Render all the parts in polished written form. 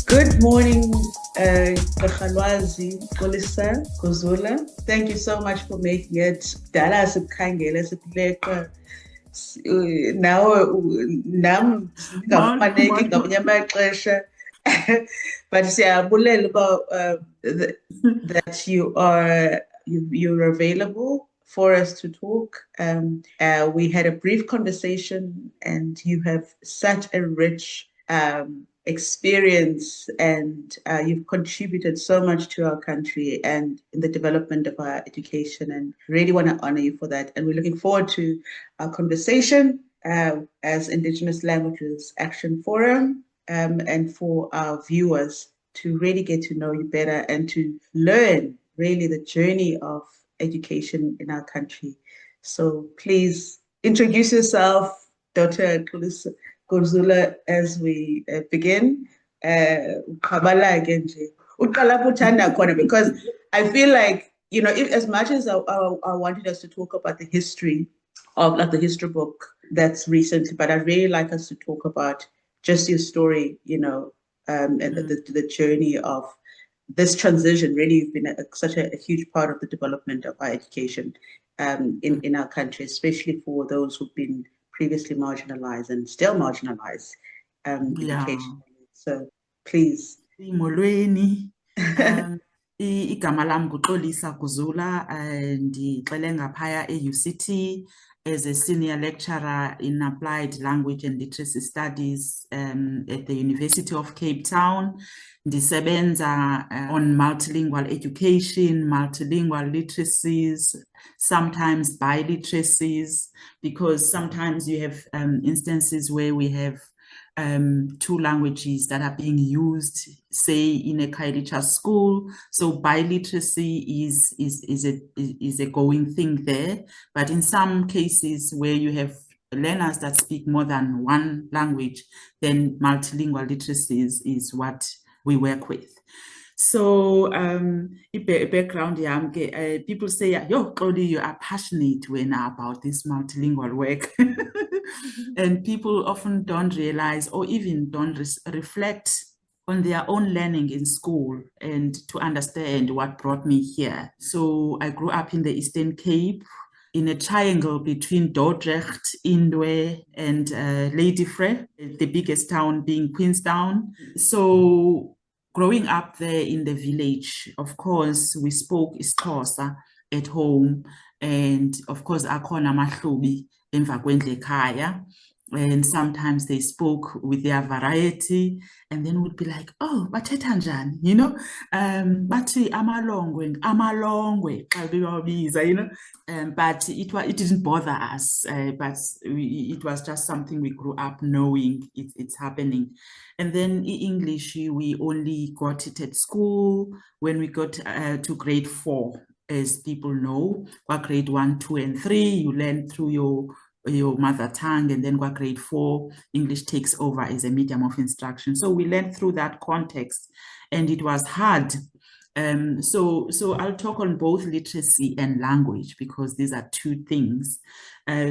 Good morning, Kakhalwazi, Kolisa, Kozula. Thank you so much for making it. Dala sikhangela siphileka nam singafumaneki ngamanye amaxesha but siyabulela about that you're available for us to talk. We had a brief conversation, and you have such a rich experience, and you've contributed so much to our country and in the development of our education, and really want to honor you for that. And we're looking forward to our conversation as Indigenous Languages Action Forum, and for our viewers to really get to know you better and to learn really the journey of education in our country. So please introduce yourself, Dr. Kozula, as we begin. Because I feel like, as much as I wanted us to talk about the history of like the history book that's recent, but I'd really like us to talk about just your story, and the journey of this transition. Really, you've been such a huge part of the development of our education in our country, especially for those who've been previously marginalized and still marginalized education. So please. Molweni. Igama lam nguXolisa Kozula, ndixele ngaphaya e-UCT as a senior lecturer in applied language and literacy studies at the University of Cape Town. Ndisebenza on multilingual education, multilingual literacies, sometimes biliteracies, because sometimes you have instances where we have two languages that are being used, say in a Kailicha school. So biliteracy is a going thing there. But in some cases where you have learners that speak more than one language, then multilingual literacies is what we work with. So background, people say, yo, Claudia, you are passionate when about this multilingual work. And people often don't realize or even don't reflect on their own learning in school and to understand what brought me here. So I grew up in the Eastern Cape in a triangle between Dordrecht, Indwe, and Ladyfrey, the biggest town being Queenstown. So growing up there in the village, of course, we spoke isiXhosa at home. And of course, akhona amahlubi emva kwendlu ekhaya. And sometimes they spoke with their variety, and then would be like, oh, bathetha njani, bathi amalongwe, but it didn't bother us, but it was just something we grew up knowing it's happening. And then English, we only got it at school when we got to grade 4, as people know. Grade 1, 2, and 3, you learn through your mother tongue, and then grade 4, English takes over as a medium of instruction. So we learned through that context, and it was hard. So I'll talk on both literacy and language, because these are two things.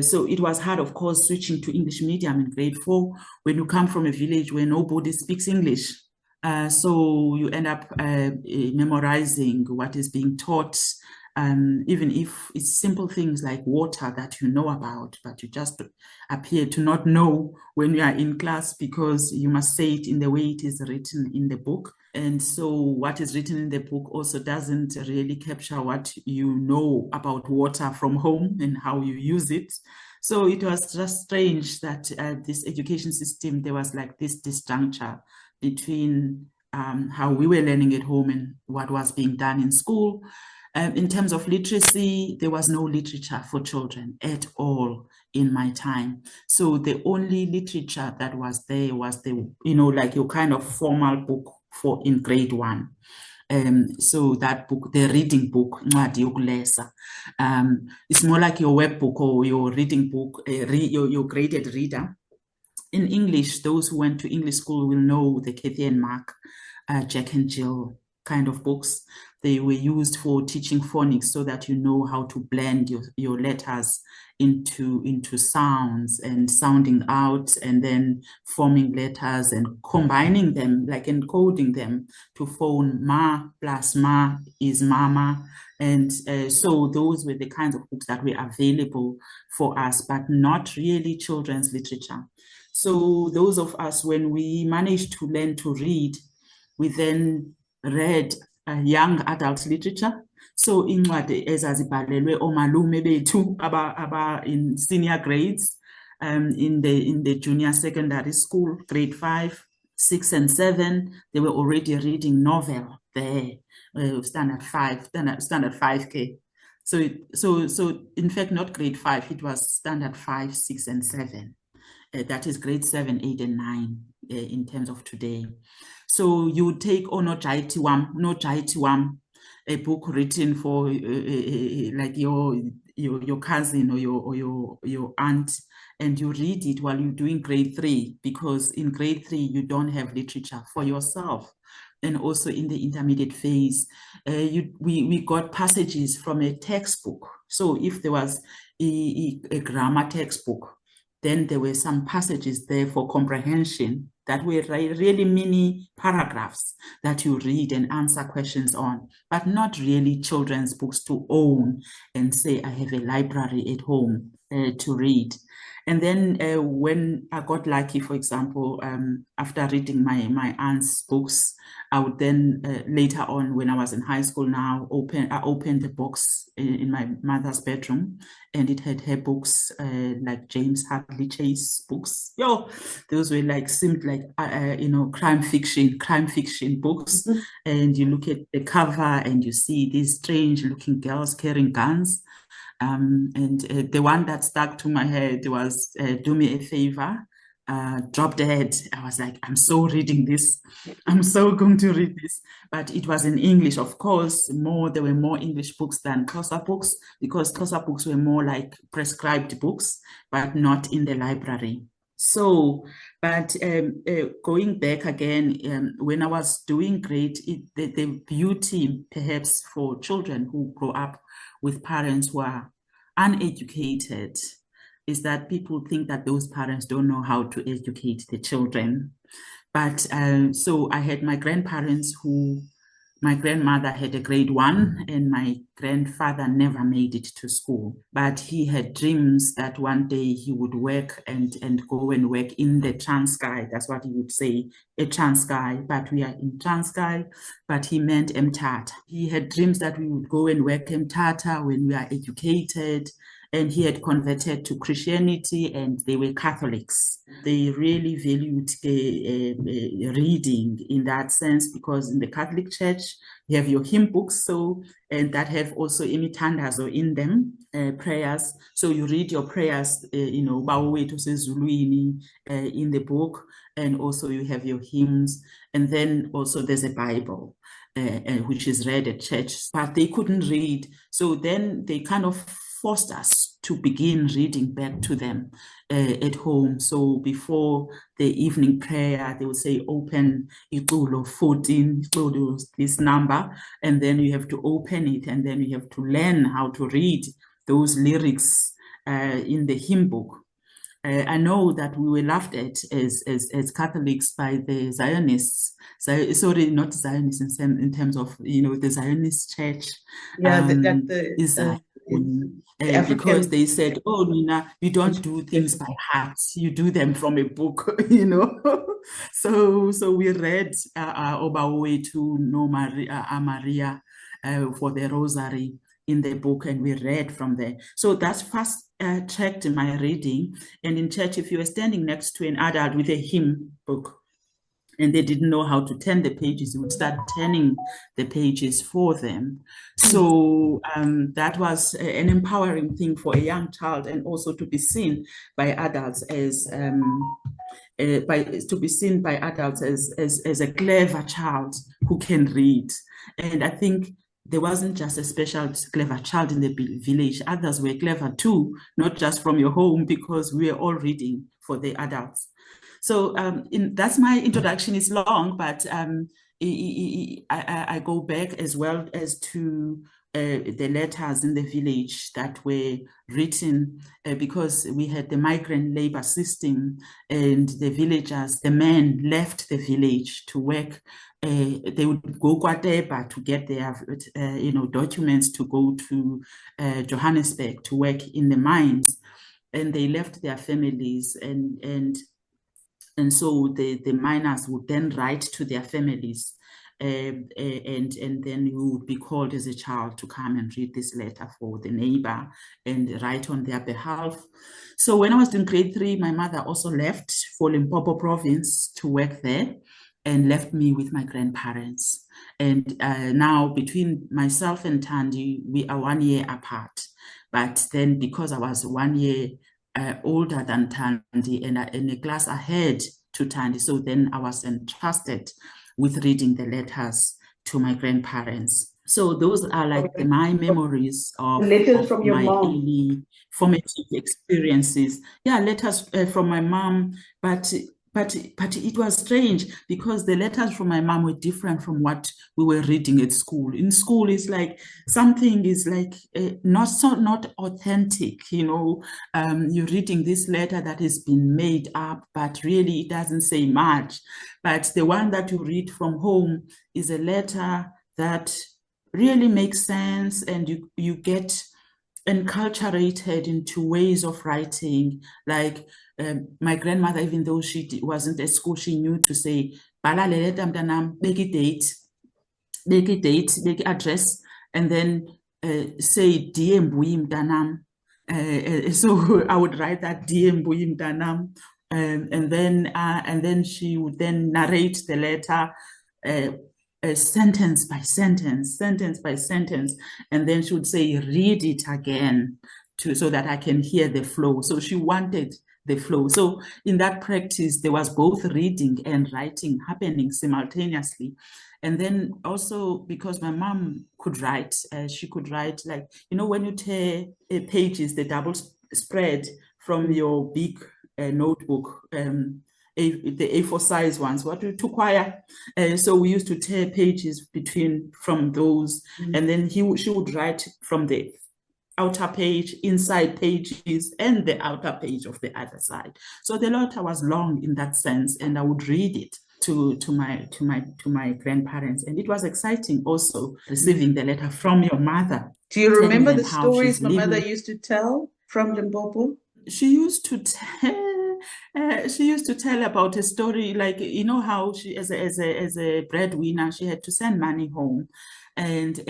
So it was hard, of course, switching to English medium in grade 4 when you come from a village where nobody speaks English. So you end up memorizing what is being taught, even if it's simple things like water that you know about, but you just appear to not know when you are in class, because you must say it in the way it is written in the book. And so what is written in the book also doesn't really capture what you know about water from home and how you use it. So it was just strange that this education system, there was like this disjuncture between how we were learning at home and what was being done in school. In terms of literacy, there was no literature for children at all in my time. So the only literature that was there was the, like your kind of formal book for in grade 1. So that book, the reading book, it's more like your web book or your reading book, your graded reader. In English, those who went to English school will know the Kathy and Mark, Jack and Jill kind of books. They were used for teaching phonics so that you know how to blend your letters into sounds and sounding out and then forming letters and combining them, like encoding them to form ma plus ma is mama. And so those were the kinds of books that were available for us, but not really children's literature. So those of us, when we managed to learn to read, we then read young adult literature. So incwadi ezazibhalelwe omalume bethu aba in senior grades, in the junior secondary school, grade 5, 6, and 7, they were already reading novel there, standard 5K. So in fact, not grade 5, it was standard 5, 6, and 7. That is grade 7, 8, and 9 in terms of today. So you would take No Jaiti Wam, a book written for like your cousin or your aunt, and you read it while you're doing grade 3, because in grade 3 you don't have literature for yourself. And also in the intermediate phase, we got passages from a textbook. So if there was a grammar textbook, then there were some passages there for comprehension that were really mini paragraphs that you read and answer questions on, but not really children's books to own and say, I have a library at home to read. And then when I got lucky, for example, after reading my aunt's books, I would then later on, when I was in high school now, I opened the box in my mother's bedroom, and it had her books, like James Hadley Chase books. Those were like, seemed like crime fiction books. Mm-hmm. And you look at the cover and you see these strange looking girls carrying guns. And the one that stuck to my head was Do Me a Favor, Drop Dead. I was like, I'm so reading this. I'm so going to read this. But it was in English, of course. There were more English books than Xhosa books, because Xhosa books were more like prescribed books, but not in the library. So, but going back again, when I was doing grade, the beauty perhaps for children who grow up with parents who are uneducated is that people think that those parents don't know how to educate the children. But so I had my grandparents my grandmother had a grade 1 and my grandfather never made it to school. But he had dreams that one day he would work and go and work in the Transkei. That's what he would say, a Transkei, but we are in Transkei, but he meant Mthatha. He had dreams that we would go and work in Mthatha when we are educated. And he had converted to Christianity, and they were Catholics. They really valued reading in that sense, because in the Catholic Church, you have your hymn books, and that have also imithandazo in them, prayers. So you read your prayers, Bawethu Sezulwini, in the book, and also you have your hymns, and then also there's a Bible, which is read at church, but they couldn't read. So then they kind of forced us to begin reading back to them at home. So before the evening prayer, they would say, open Itulo 14, this number, and then you have to open it, and then you have to learn how to read those lyrics in the hymn book. I know that we were laughed at as Catholics by the Zionists. So, sorry, not Zionists in terms of, the Zionist church. Yeah, because they said, oh, Nina, you don't do things by heart, you do them from a book, So we read Obawethu no Maria for the Rosary in the book, and we read from there. So that's fast tracked my reading. And in church, if you were standing next to an adult with a hymn book, and they didn't know how to turn the pages, you would start turning the pages for them. So that was an empowering thing for a young child, and also to be seen by adults as as a clever child who can read. And I think there wasn't just a special clever child in the village. Others were clever too, not just from your home, because we were all reading for the adults. So that's my introduction. It's long, but I go back as well as to the letters in the village that were written because we had the migrant labor system, and the villagers, the men left the village to work. They would go Kwadeba to get their documents to go to Johannesburg to work in the mines, and they left their families, and so the miners would then write to their families, and then you would be called as a child to come and read this letter for the neighbor and write on their behalf. So when I was in grade 3, my mother also left for Limpopo province to work there and left me with my grandparents. And now between myself and Thandi, we are 1 year apart. But then because I was 1 year older than Thandi and in a class ahead to Thandi, so then I was entrusted with reading the letters to my grandparents. So those are like my memories of from my early formative experiences. Yeah, letters from my mom, but it was strange because the letters from my mom were different from what we were reading at school. In school, it's like something is like not authentic. You're reading this letter that has been made up, but really it doesn't say much. But the one that you read from home is a letter that really makes sense, and you get enculturated into ways of writing. Like my grandmother, even though she wasn't at school, she knew to say, "Bhala le letter mntanam, beki date, beki address," and then say, "Dear Mbuyi mntanam." So I would write that, "Dear Mbuyi mntanam," and then she would then narrate the letter sentence by sentence, and then she would say, "Read it again," so that I can hear the flow. So she wanted the flow. So in that practice, there was both reading and writing happening simultaneously. And then also because my mom could write, she could write like, when you tear pages, the double spread from your big notebook, the A4 size ones, what we took wire. So we used to tear pages from those, and then she would write from the outer page, inside pages, and the outer page of the other side. So the letter was long in that sense, and I would read it to my grandparents, and it was exciting also receiving the letter from your mother. Do you remember the stories my mother used to tell from Limpopo? She used to tell about a story, like, how she, as a breadwinner, she had to send money home. And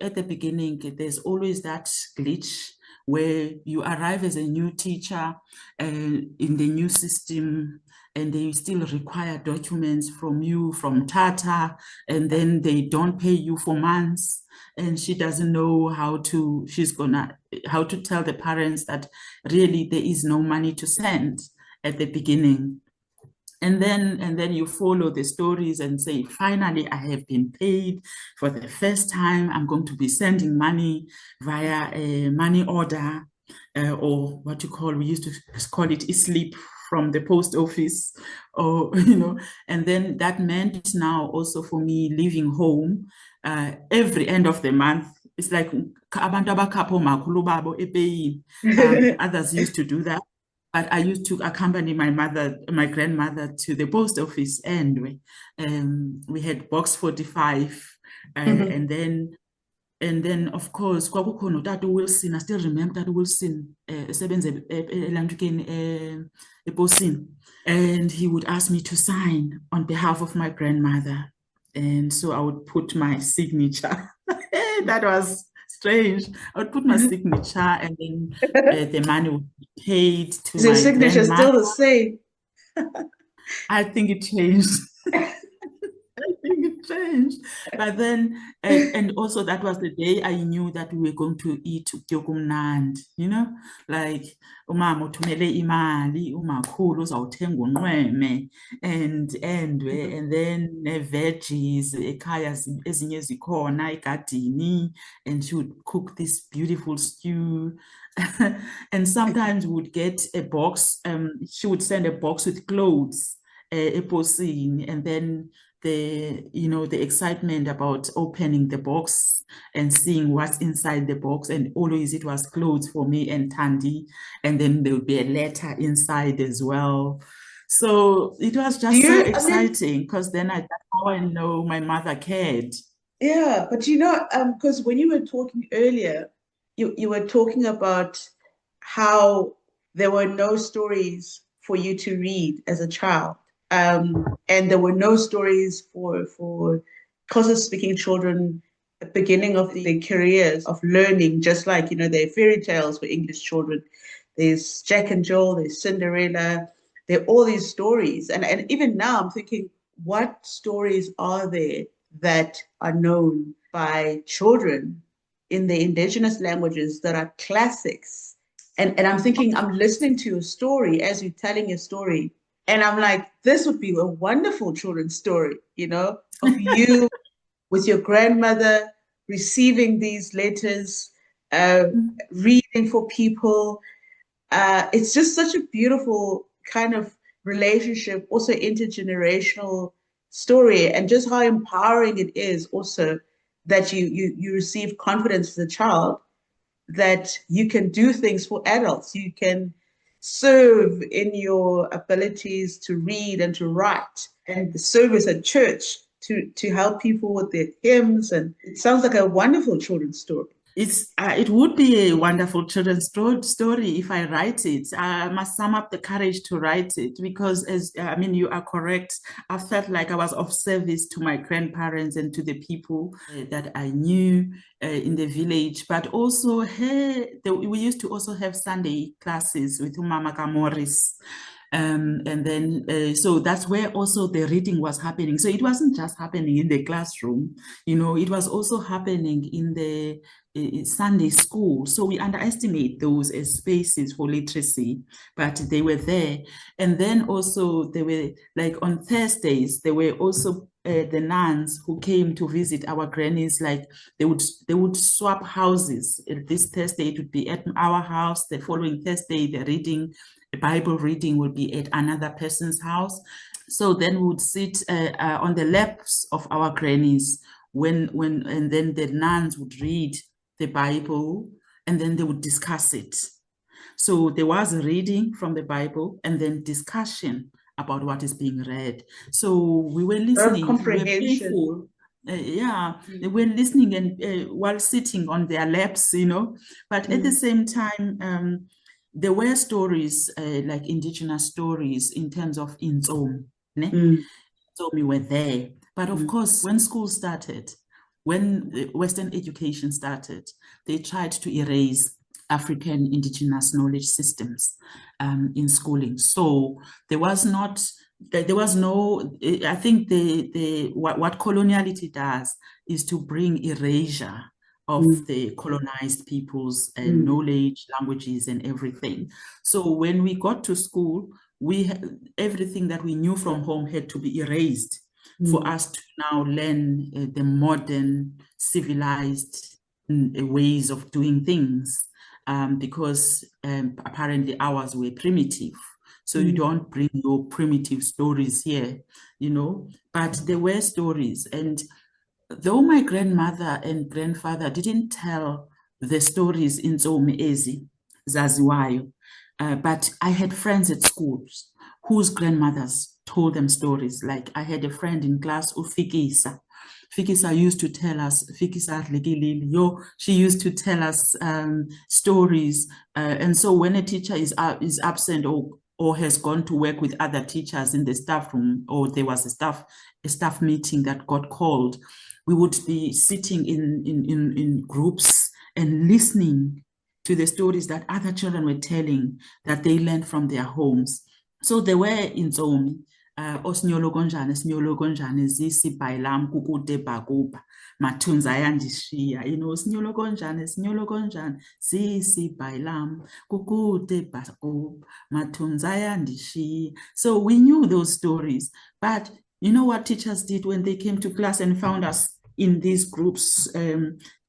at the beginning, there's always that glitch where you arrive as a new teacher in the new system, and they still require documents from you from Tata, and then they don't pay you for months. And she doesn't know how to tell the parents that really there is no money to send at the beginning. And then you follow the stories and say, finally, I have been paid for the first time. I'm going to be sending money via a money order, or what we used to call it, e-slip from the post office, or, and then that meant now also for me leaving home every end of the month. It's like others used to do that. But I used to accompany my grandmother to the post office, and we had box 45, and then of course kwakukhona uTata Wilson. I still remember Tata Wilson esebenza eLandukeni ePosini, and he would ask me to sign on behalf of my grandmother, and so I would put my signature. That was strange. I would put my signature, and then the money would be paid to my signature grandmother. Still the same? I think it changed. I think it changed. But then, and also that was the day I knew that we were going to eat utyokumnandi, like umama uthumele imali, umakhulu uzawuthenga unqweme, and then veggies ekhaya ezinye zikhona egadini, and she would cook this beautiful stew. And sometimes we would get a box, she would send a box with clothes, eposini, and then the excitement about opening the box and seeing what's inside the box, and always it was clothes for me and Tandy, and then there would be a letter inside as well. So it was just so exciting, because then that's how I know my mother cared. Yeah, but because when you were talking earlier, you were talking about how there were no stories for you to read as a child. And there were no stories for Xhosa speaking children at the beginning of their careers of learning, just like, there are fairy tales for English children. There's Jack and Jill, there's Cinderella, there are all these stories. And even now I'm thinking, what stories are there that are known by children in the indigenous languages that are classics? And I'm thinking, I'm listening to a story as you're telling a story, and I'm like, this would be a wonderful children's story, of you with your grandmother receiving these letters, reading for people. It's just such a beautiful kind of relationship, also intergenerational story, and just how empowering it is also that you receive confidence as a child that you can do things for adults. You can serve in your abilities to read and to write, and service at church to help people with their hymns. And it sounds like a wonderful children's story. It would be a wonderful children's story if I write it. I must sum up the courage to write it, because you are correct. I felt like I was of service to my grandparents and to the people that I knew in the village. But also we used to also have Sunday classes with Mama Morris. And then so that's where also the reading was happening. So it wasn't just happening in the classroom, it was also happening in the Sunday school. So we underestimate those as spaces for literacy, but they were there. And then also they were, like on Thursdays, there were also the nuns who came to visit our grannies. Like they would swap houses. This Thursday it would be at our house. The following Thursday, the Bible reading will be at another person's house. So then we would sit on the laps of our grannies and then the nuns would read the Bible, and then they would discuss it. So there was a reading from the Bible and then discussion about what is being read. So we were listening. Comprehension. They were listening and while sitting on their laps, But at the same time, there were stories, like indigenous stories in terms of Intsomi. So we were there. But of course, when school started, when Western education started, they tried to erase African indigenous knowledge systems in schooling. So there was no, I think what coloniality does is to bring erasure of the colonized people's knowledge, languages, and everything. So when we got to school, everything that we knew from home had to be erased for us to now learn the modern, civilized ways of doing things, because apparently ours were primitive. So you don't bring your primitive stories here, but there were stories. And though my grandmother and grandfather didn't tell the stories in Intsomi Ezi, Zaziwayo, but I had friends at schools whose grandmothers told them stories. Like I had a friend in class, Ufikisa. Fikisa used to tell us, she used to tell us stories. And so when a teacher is absent or has gone to work with other teachers in the staff room, or there was a staff meeting that got called, we would be sitting in groups and listening to the stories that other children were telling that they learned from their homes. So they were in Intsomi, Osinyolo konjani zisibhayilam kukude bhakuba mathunza ayandishiya, Sinyolo konjani zisibhayilam kukude bhakuba mathunza ayandishiya. So we knew those stories, but you know what teachers did when they came to class and found us in these groups,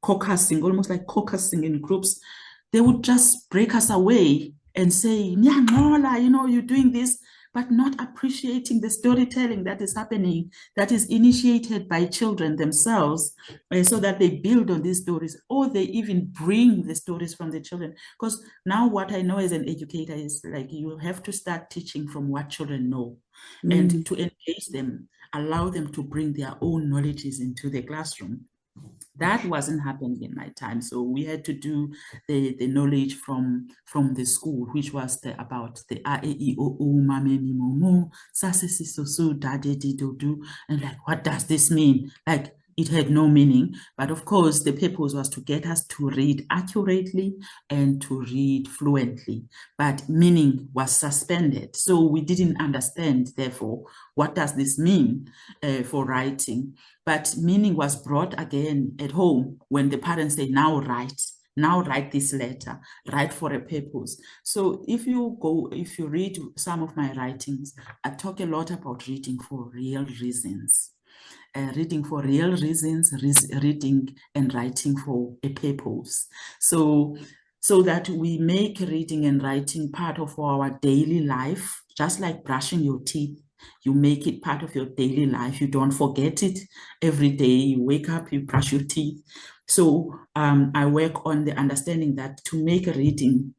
caucusing, almost like caucusing in groups? They would just break us away and say, Nyangola, you're doing this. but not appreciating the storytelling that is happening, that is initiated by children themselves, so that they build on these stories, or they even bring the stories from the children. Because now what I know as an educator is like you have to start teaching from what children know, and to engage them, allow them to bring their own knowledges into the classroom. That wasn't happening in my time. So we had to do the knowledge from the school, which was about the A, E, I, O, U, Ma, Me, Mi, Mo, Mo, Sa, Se, Si, So, So, Da, De, Di, Do, Do. And like, what does this mean? Like, it had no meaning. But of course, the purpose was to get us to read accurately and to read fluently. But meaning was suspended. So we didn't understand, therefore, what does this mean for writing? But meaning was brought again at home when the parents say, now write this letter, write for a purpose. So if you read some of my writings, I talk a lot about reading for real reasons. Reading for real reasons, reading and writing for a purpose. So that we make reading and writing part of our daily life, just like brushing your teeth. You make it part of your daily life. You don't forget it every day. You wake up, you brush your teeth. So I work on the understanding that to make a reading,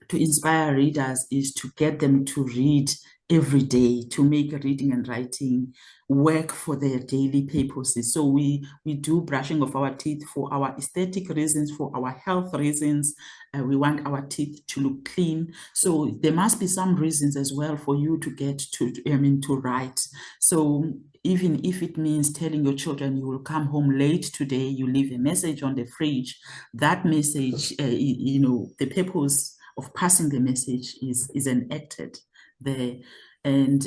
to inspire readers, is to get them to read every day, to make reading and writing work for their daily purposes. So we do brushing of our teeth for our aesthetic reasons, for our health reasons. We want our teeth to look clean. So there must be some reasons as well for you to get to write. So even if it means telling your children you will come home late today, you leave a message on the fridge, that message, the purpose of passing the message is enacted there. And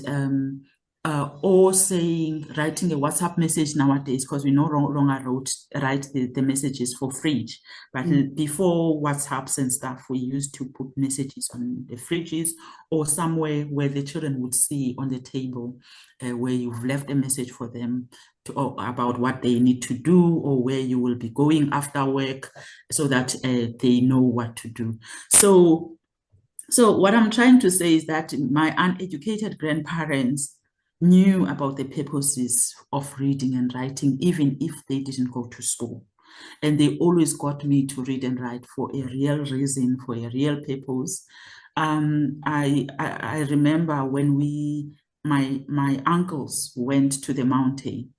or writing a WhatsApp message nowadays, because we no longer write the messages for fridge. But before WhatsApps and stuff, we used to put messages on the fridges or somewhere where the children would see on the table, where you've left a message for them about what they need to do, or where you will be going after work, so that they know what to do. So what I'm trying to say is that my uneducated grandparents knew about the purposes of reading and writing, even if they didn't go to school. And they always got me to read and write for a real reason, for a real purpose. I remember when my uncles went to the mountain,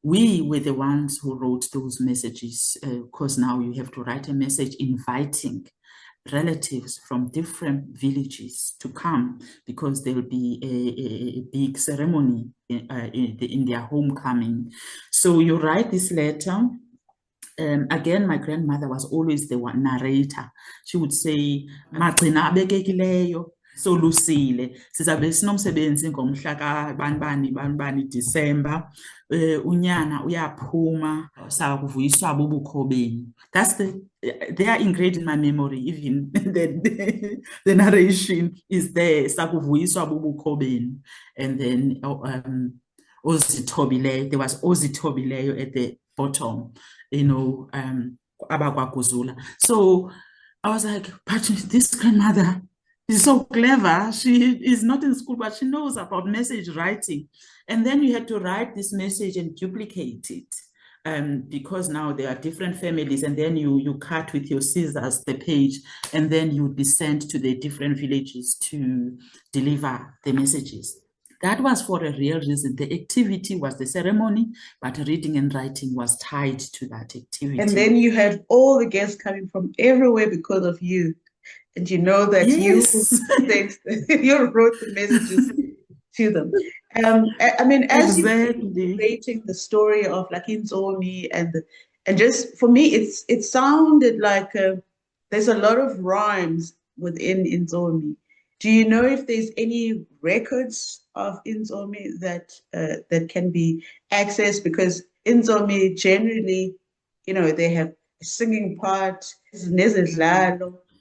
we were the ones who wrote those messages, because now you have to write a message inviting relatives from different villages to come, because there will be a big ceremony in their homecoming. So you write this letter. Again, my grandmother was always the one narrator. She would say, "Magcina abekekileyo, solusile, sizabe sinomsebenzi ngomhla kabani December, unyana uyaphuma, sakuvuyiswa bubukho benu." They are engraved in my memory. Even the narration is there, sakuvuyiswa bubukho benu. And then Ozithobileyo, there was Ozithobileyo at the bottom, AbakwaGuzula. So I was like, but this grandmother is so clever. She is not in school, but she knows about message writing. And then you had to write this message and duplicate it. Because now there are different families, and then you cut with your scissors the page, and then you would be sent to the different villages to deliver the messages. That was for a real reason. The activity was the ceremony, but reading and writing was tied to that activity. And then you had all the guests coming from everywhere because of you. And you know that yes. you wrote the messages to them. I mean, as exactly. You're creating the story of like Inzomi, and just for me, it sounded like there's a lot of rhymes within Inzomi. Do you know if there's any records of Inzomi that can be accessed? Because Inzomi generally, they have a singing part.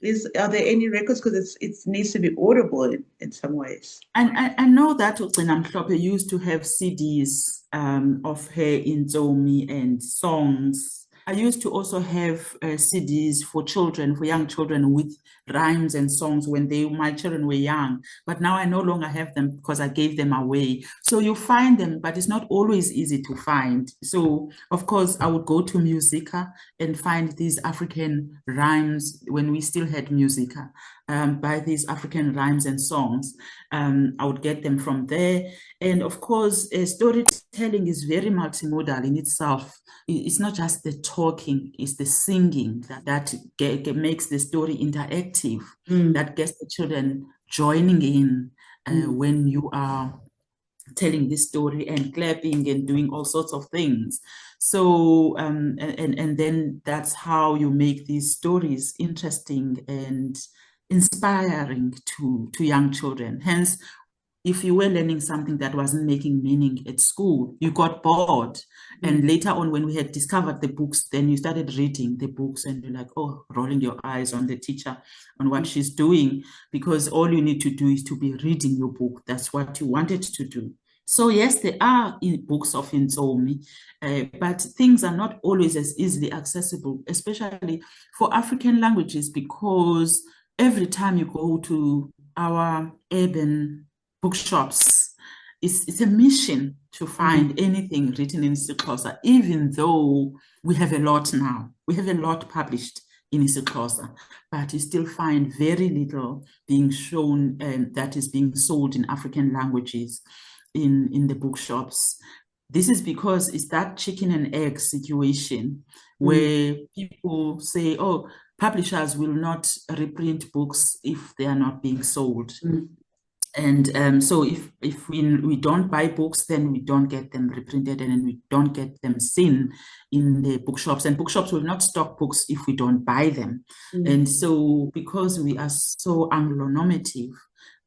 Are there any records? Because it needs to be audible in some ways. And I know that Ugcina Mhlophe used to have CDs of her Inzomi and songs. I used to also have CDs for children, for young children, with rhymes and songs when my children were young. But now I no longer have them because I gave them away. So you find them, but it's not always easy to find. So of course I would go to Musica and find these African rhymes when we still had Musica, by these African rhymes and songs. I would get them from there. And of course, storytelling is very multimodal in itself. It's not just the talking, it's the singing that makes the story interactive, that gets the children joining in when you are telling this story and clapping and doing all sorts of things. So, and then that's how you make these stories interesting and inspiring to young children. Hence, if you were learning something that wasn't making meaning at school, you got bored. And later on, when we had discovered the books, then you started reading the books and you're like, oh, rolling your eyes on the teacher, on what she's doing, because all you need to do is to be reading your book. That's what you wanted to do. So yes, there are books of Inzomi, but things are not always as easily accessible, especially for African languages, because every time you go to our urban bookshops, it's a mission to find anything written in isiXhosa, even though we have a lot now. We have a lot published in isiXhosa, but you still find very little being shown that is being sold in African languages in the bookshops. This is because it's that chicken and egg situation where people say, oh, publishers will not reprint books if they are not being sold. And so if we don't buy books, then we don't get them reprinted and we don't get them seen in the bookshops. And bookshops will not stock books if we don't buy them. And so because we are so Anglo-normative,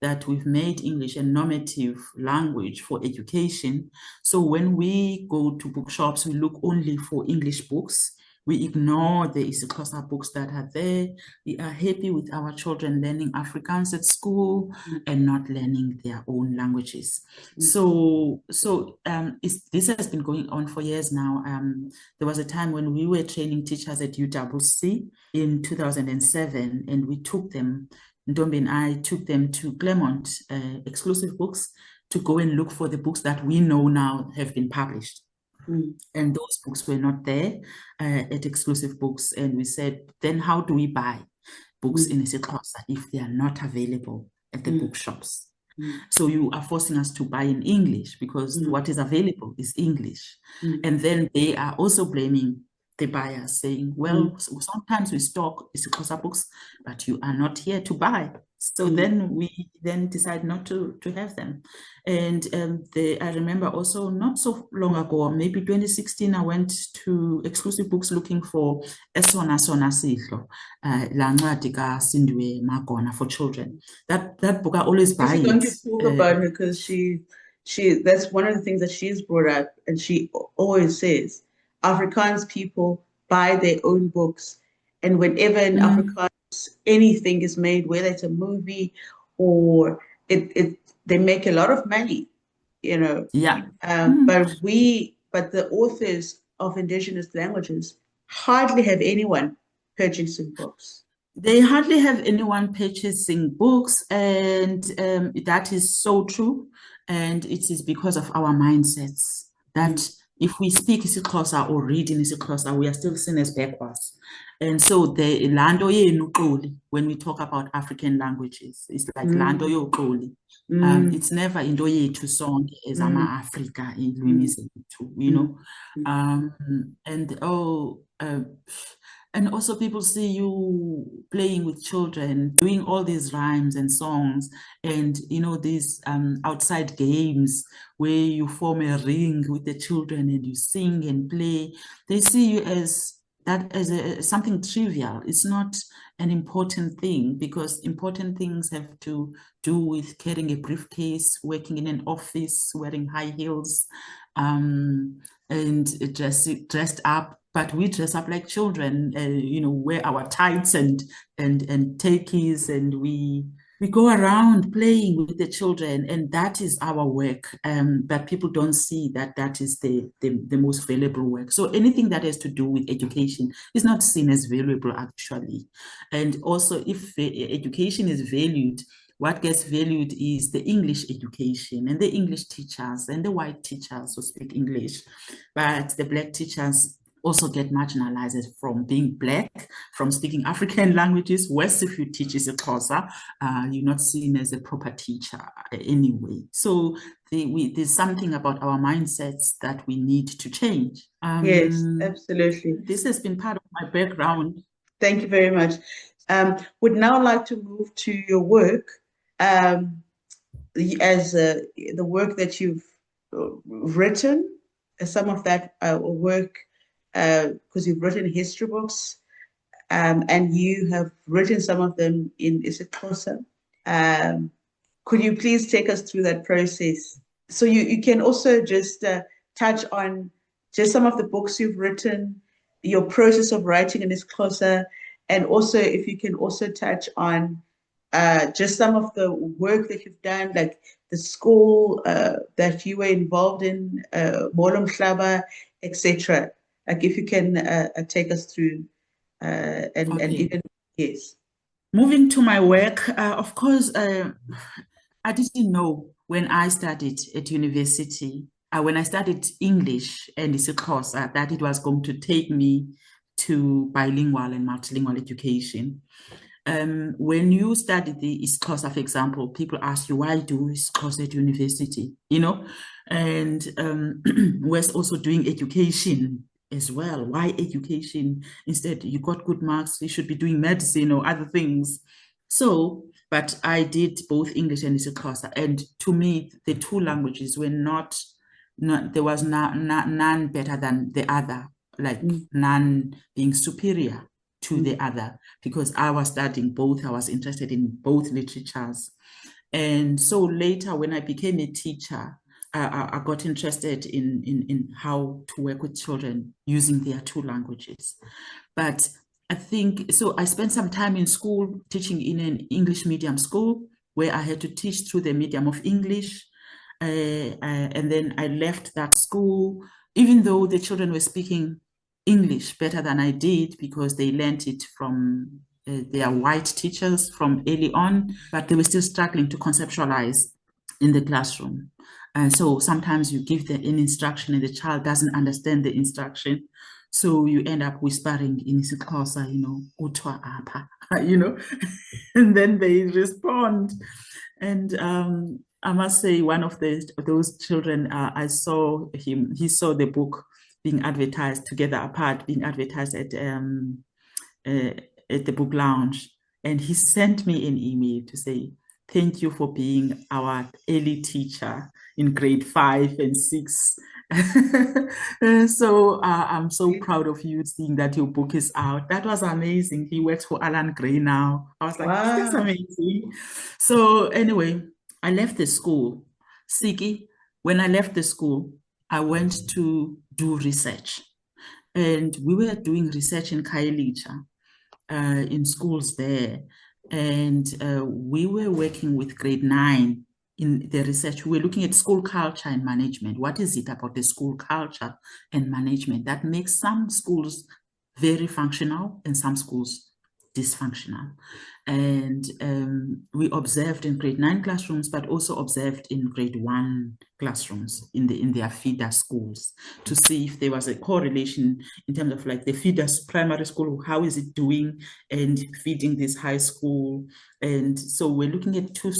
that we've made English a normative language for education. So when we go to bookshops, we look only for English books. We ignore the isiXhosa books that are there. We are happy with our children learning Afrikaans at school and not learning their own languages. So this has been going on for years now. There was a time when we were training teachers at UWC in 2007, and we took them, Ntombi and I took them to Claremont Exclusive Books to go and look for the books that we know now have been published. And those books were not there at Exclusive Books. And we said, then how do we buy books in isiXhosa if they are not available at the bookshops? So you are forcing us to buy in English because what is available is English. And then they are also blaming the buyers, saying, well, sometimes we stock isiXhosa books, but you are not here to buy. So then we decide not to have them. And I remember also not so long ago, maybe 2016, I went to Exclusive Books looking for Esona Sona Sidlo, La Ncwadi kaSindiwe Magona for children. That book I always buy it. Going to talk about her because she that's one of the things that she's brought up, and she always says Afrikaans people buy their own books, and whenever in Afrikaans anything is made, whether it's a movie or they make a lot of money, you know. But the authors of indigenous languages hardly have anyone purchasing books. They hardly have anyone purchasing books, and that is so true. And it is because of our mindsets that if we speak isiXhosa or read in isiXhosa, we are still seen as backwards. And so the lando yenuqoli, when we talk about African languages, it's like lando yoqoli. It's never into yethu sonke as ama-Afrika ilwimi zethu, you know. And also people see you playing with children, doing all these rhymes and songs, and you know, these outside games where you form a ring with the children and you sing and play. They see you as something trivial. It's not an important thing, because important things have to do with carrying a briefcase, working in an office, wearing high heels, and dressed up. But we dress up like children, you know, wear our tights and techies, and we we go around playing with the children, and that is our work. But people don't see that that is the most valuable work. So anything that has to do with education is not seen as valuable, actually. And also, if education is valued, what gets valued is the English education and the English teachers and the white teachers who speak English. But the Black teachers also get marginalized from being Black, from speaking African languages. Worse, if you teach isiXhosa, you're not seen as a proper teacher anyway. So there's something about our mindsets that we need to change. Yes, absolutely. This has been part of my background. Thank you very much. Would now like to move to your work, as the work that you've written, some of that work, because you've written history books, and you have written some of them in isiXhosa. Could you please take us through that process? So you can also just touch on just some of the books you've written, your process of writing in isiXhosa, and also if you can also touch on just some of the work that you've done, like the school that you were involved in, Molo Mhlaba, etc. Like if you can take us through and even, yes. Moving to my work, of course, I didn't know when I studied at university, when I studied English and isiXhosa, that it was going to take me to bilingual and multilingual education. When you study the isiXhosa, for example, people ask you, why do isiXhosa at university? You know, and we're also doing education as well. Why education? Instead, you got good marks, you should be doing medicine or other things. So, but I did both English and isiXhosa, and to me, the two languages were not there was none better than the other, like none being superior to the other, because I was studying both. I was interested in both literatures. And so later, when I became a teacher, I got interested in how to work with children using their two languages. But I think, so I spent some time in school teaching in an English medium school where I had to teach through the medium of English. And then I left that school, even though the children were speaking English better than I did because they learned it from their white teachers from early on, but they were still struggling to conceptualize in the classroom. And so sometimes you give them an instruction and the child doesn't understand the instruction. So you end up whispering in isiXhosa, you know, utwa apa, you know, and then they respond. And I must say, one of those children, I saw him, he saw the book being advertised, Together Apart, being advertised at the book lounge. And he sent me an email to say, thank you for being our early teacher in grade 5 and 6. So I'm so proud of you seeing that your book is out. That was amazing. He works for Alan Gray now. I was like, wow, that's amazing. So anyway, I left the school. Siki, when I left the school, I went to do research. And we were doing research in Khayelitsha, in schools there. And we were working with grade 9 in the research. We were looking at school culture and management. What is it about the school culture and management that makes some schools very functional and some schools dysfunctional? And we observed in grade 9 classrooms, but also observed in grade 1 classrooms in their feeder schools to see if there was a correlation in terms of like the feeder primary school, how is it doing, and feeding this high school. And so we're looking at 4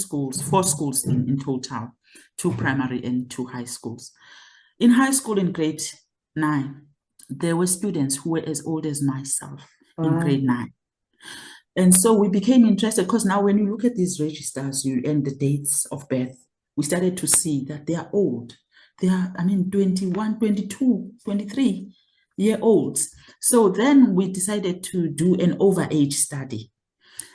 schools in total, 2 primary and 2 high schools. In high school in grade 9, there were students who were as old as myself in grade 9. And so we became interested because now when you look at these registers and the dates of birth, we started to see that they are old. They are, 21, 22, 23-year-olds. So then we decided to do an overage study.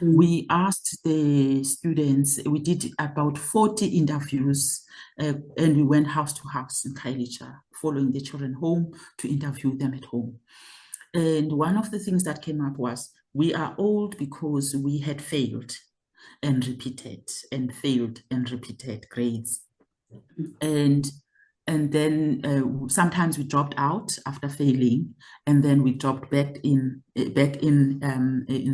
We asked the students, we did about 40 interviews, and we went house to house in Khayelitsha, following the children home to interview them at home. And one of the things that came up was, we are old because we had failed. and repeated and failed and repeated grades. And then sometimes we dropped out after failing, and then we dropped back in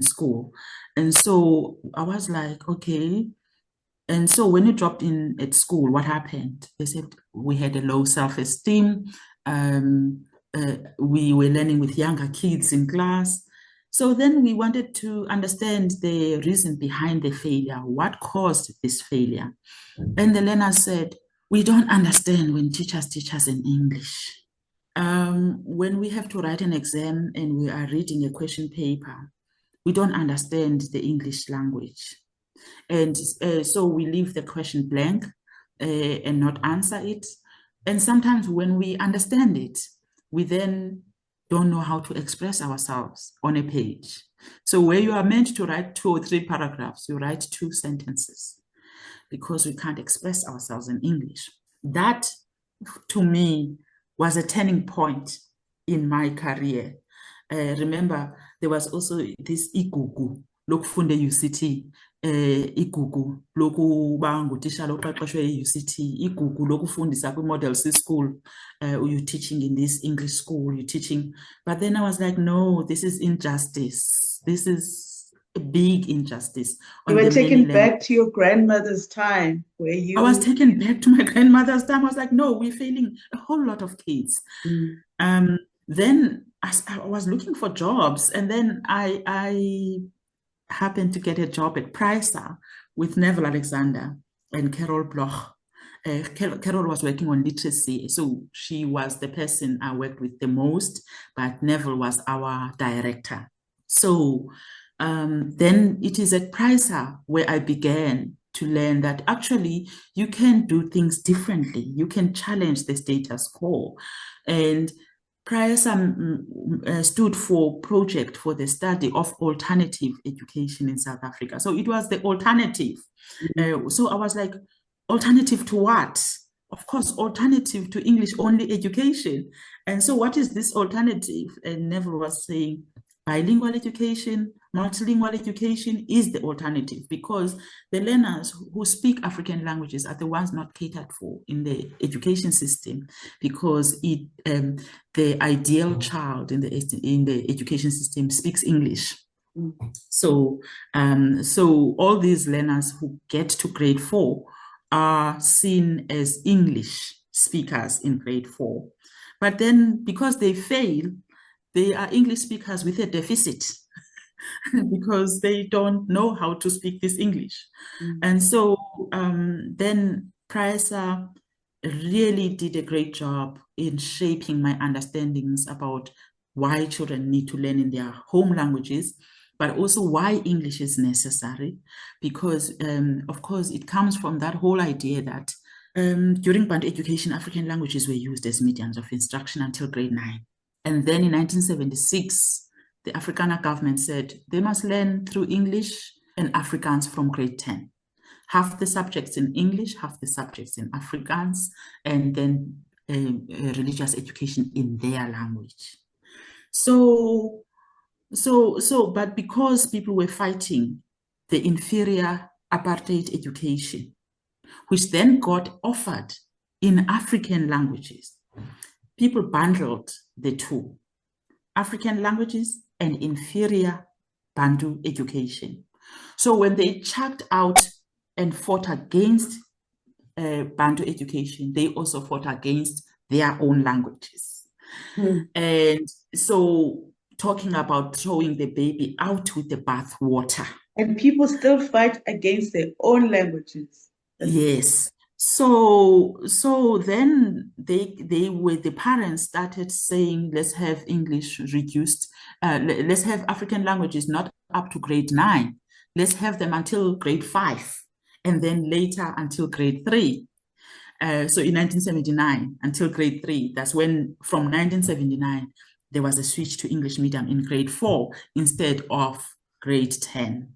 school. And so I was like, okay. And so when you dropped in at school, what happened? They said we had a low self-esteem. We were learning with younger kids in class. So then we wanted to understand the reason behind the failure. What caused this failure? And the learners said, we don't understand when teachers teach us in English. When we have to write an exam and we are reading a question paper, we don't understand the English language. And so we leave the question blank and not answer it. And sometimes when we understand it, we then don't know how to express ourselves on a page. So where you are meant to write 2 or 3 paragraphs, you write 2 sentences because we can't express ourselves in English. That, to me, was a turning point in my career. Remember, there was also this igugu lokufunda e-UCT, igugu lokuba ngutitshala oqeqeshwe e-UCT, igugu lokufundisa kwi-Model C school. You're teaching in this English school, you're teaching. But then I was like, no, this is injustice. This is a big injustice. You were taken back to your grandmother's time where you... I was taken back to my grandmother's time. I was like, no, we're failing a whole lot of kids. Then I was looking for jobs, and then I happened to get a job at PRISA with Neville Alexander and Carol Bloch. Carol was working on literacy, so she was the person I worked with the most, but Neville was our director. So then it is at PRISA where I began to learn that actually you can do things differently. You can challenge the status quo. And PRISA stood for Project for the Study of Alternative Education in South Africa. So it was the alternative. So I was like, alternative to what? Of course, alternative to English only education. And so what is this alternative? And Neville was saying, bilingual education, multilingual education is the alternative, because the learners who speak African languages are the ones not catered for in the education system, because the ideal child in the education system speaks English. So all these learners who get to grade 4 are seen as English speakers in grade 4. But then because they fail, they are English speakers with a deficit because they don't know how to speak this English. And so then PRISA really did a great job in shaping my understandings about why children need to learn in their home languages, but also why English is necessary, because of course it comes from that whole idea that during Bantu education, African languages were used as mediums of instruction until grade 9. And then in 1976, the Afrikaner government said they must learn through English and Afrikaans from grade 10. Half the subjects in English, half the subjects in Afrikaans, and then religious education in their language. But because people were fighting the inferior apartheid education, which then got offered in African languages, people bundled the two, African languages and inferior Bantu education. So when they chucked out and fought against Bantu education, they also fought against their own languages. And so talking about throwing the baby out with the bathwater. And people still fight against their own languages. Yes. So then the parents started saying, let's have English reduced, let's have African languages not up to grade 9, let's have them until grade 5, and then later until grade 3. So in 1979 until grade 3, that's when from 1979 there was a switch to English medium in grade 4 instead of grade 10.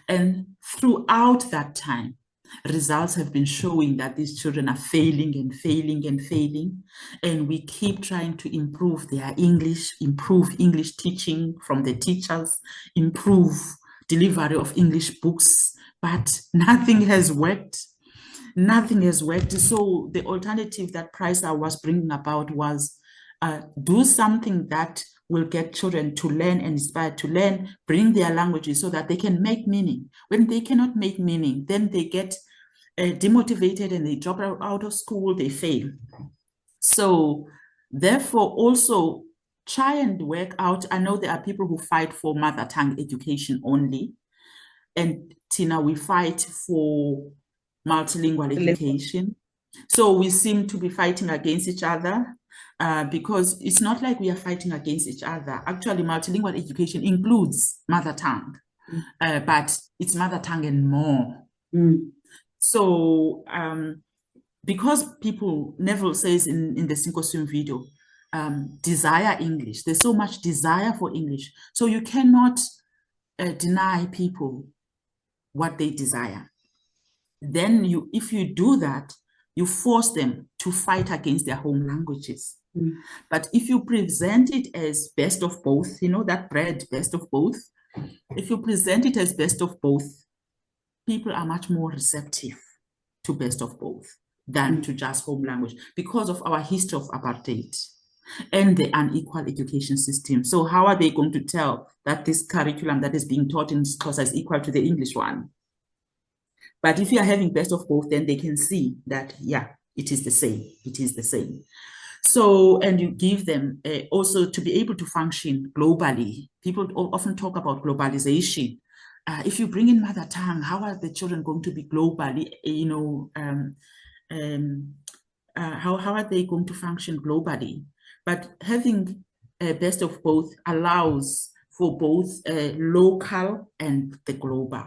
And throughout that time, results have been showing that these children are failing and failing and failing. And we keep trying to improve their English, improve English teaching from the teachers, improve delivery of English books, but nothing has worked. Nothing has worked. So the alternative that Pricer was bringing about was do something that will get children to learn and inspired to learn, bring their languages so that they can make meaning. When they cannot make meaning, then they get demotivated and they drop out of school, they fail. So therefore, also try and work out. I know there are people who fight for mother tongue education only, and Tina, we fight for multilingual education. So we seem to be fighting against each other because it's not like we are fighting against each other. Actually, multilingual education includes mother tongue, but it's mother tongue and more. So because people, Neville says in the Sinkoswim video, desire English. There's so much desire for English. So you cannot deny people what they desire. Then if you do that, you force them to fight against their home languages. But if you present it as best of both, you know, that bread, best of both, if you present it as best of both, people are much more receptive to best of both than to just home language because of our history of apartheid and the unequal education system. So how are they going to tell that this curriculum that is being taught in Xhosa is equal to the English one? But if you are having best of both, then they can see that, yeah, it is the same. It is the same. So, and you give them also to be able to function globally. People often talk about globalization. If you bring in mother tongue, how are the children going to be globally, you know, how are they going to function globally? But having best of both allows for both local and the global.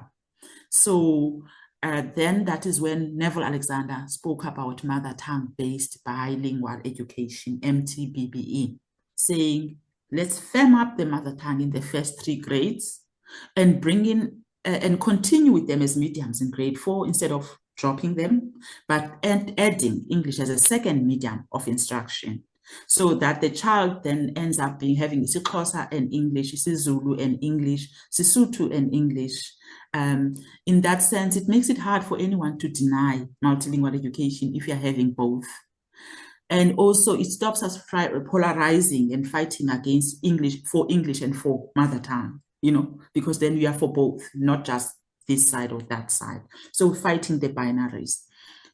So then that is when Neville Alexander spoke about mother tongue-based bilingual education, MTBBE, saying, let's firm up the mother tongue in the first 3 grades and bring in and continue with them as mediums in grade 4 instead of dropping them, but adding English as a second medium of instruction, so that the child then ends up having isiXhosa and English, isiZulu and English, Sesotho and English. In that sense, it makes it hard for anyone to deny multilingual education if you're having both. And also it stops us polarizing and fighting against English and for mother tongue, you know, because then we are for both, not just this side or that side. So fighting the binaries.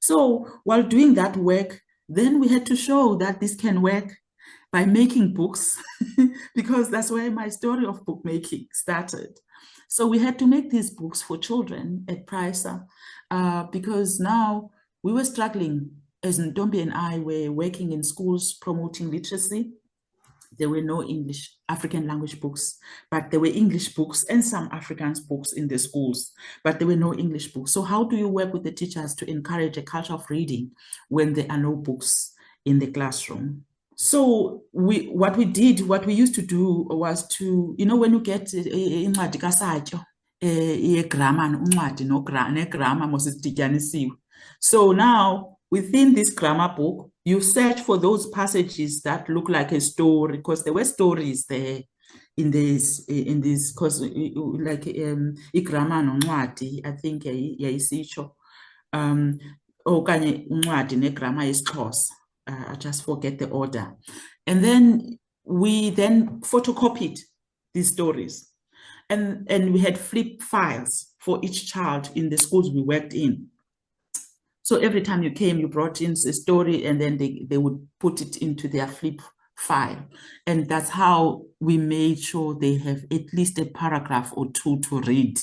So while doing that work, then we had to show that this can work by making books, because that's where my story of bookmaking started. So we had to make these books for children at Pricer because now we were struggling, as Ntombi and I were working in schools promoting literacy. There were no English African language books, but there were English books and some Afrikaans books in the schools, but there were no English books. So how do you work with the teachers to encourage a culture of reading when there are no books in the classroom? So what we used to do was to, you know, when you get incwadi kaSatyo, grammar, uncwadi negrammar mositityanisiwe. So now within this grammar book, you search for those passages that look like a story, because there were stories there in this, because like igrammar noncwadi, I think yayisitsho, okanye uncwadi negrammar yesiXhosa. I just forget the order. And then we then photocopied these stories. And we had flip files for each child in the schools we worked in. So every time you came, you brought in a story, and then they would put it into their flip file. And that's how we made sure they have at least a paragraph or 2 to read,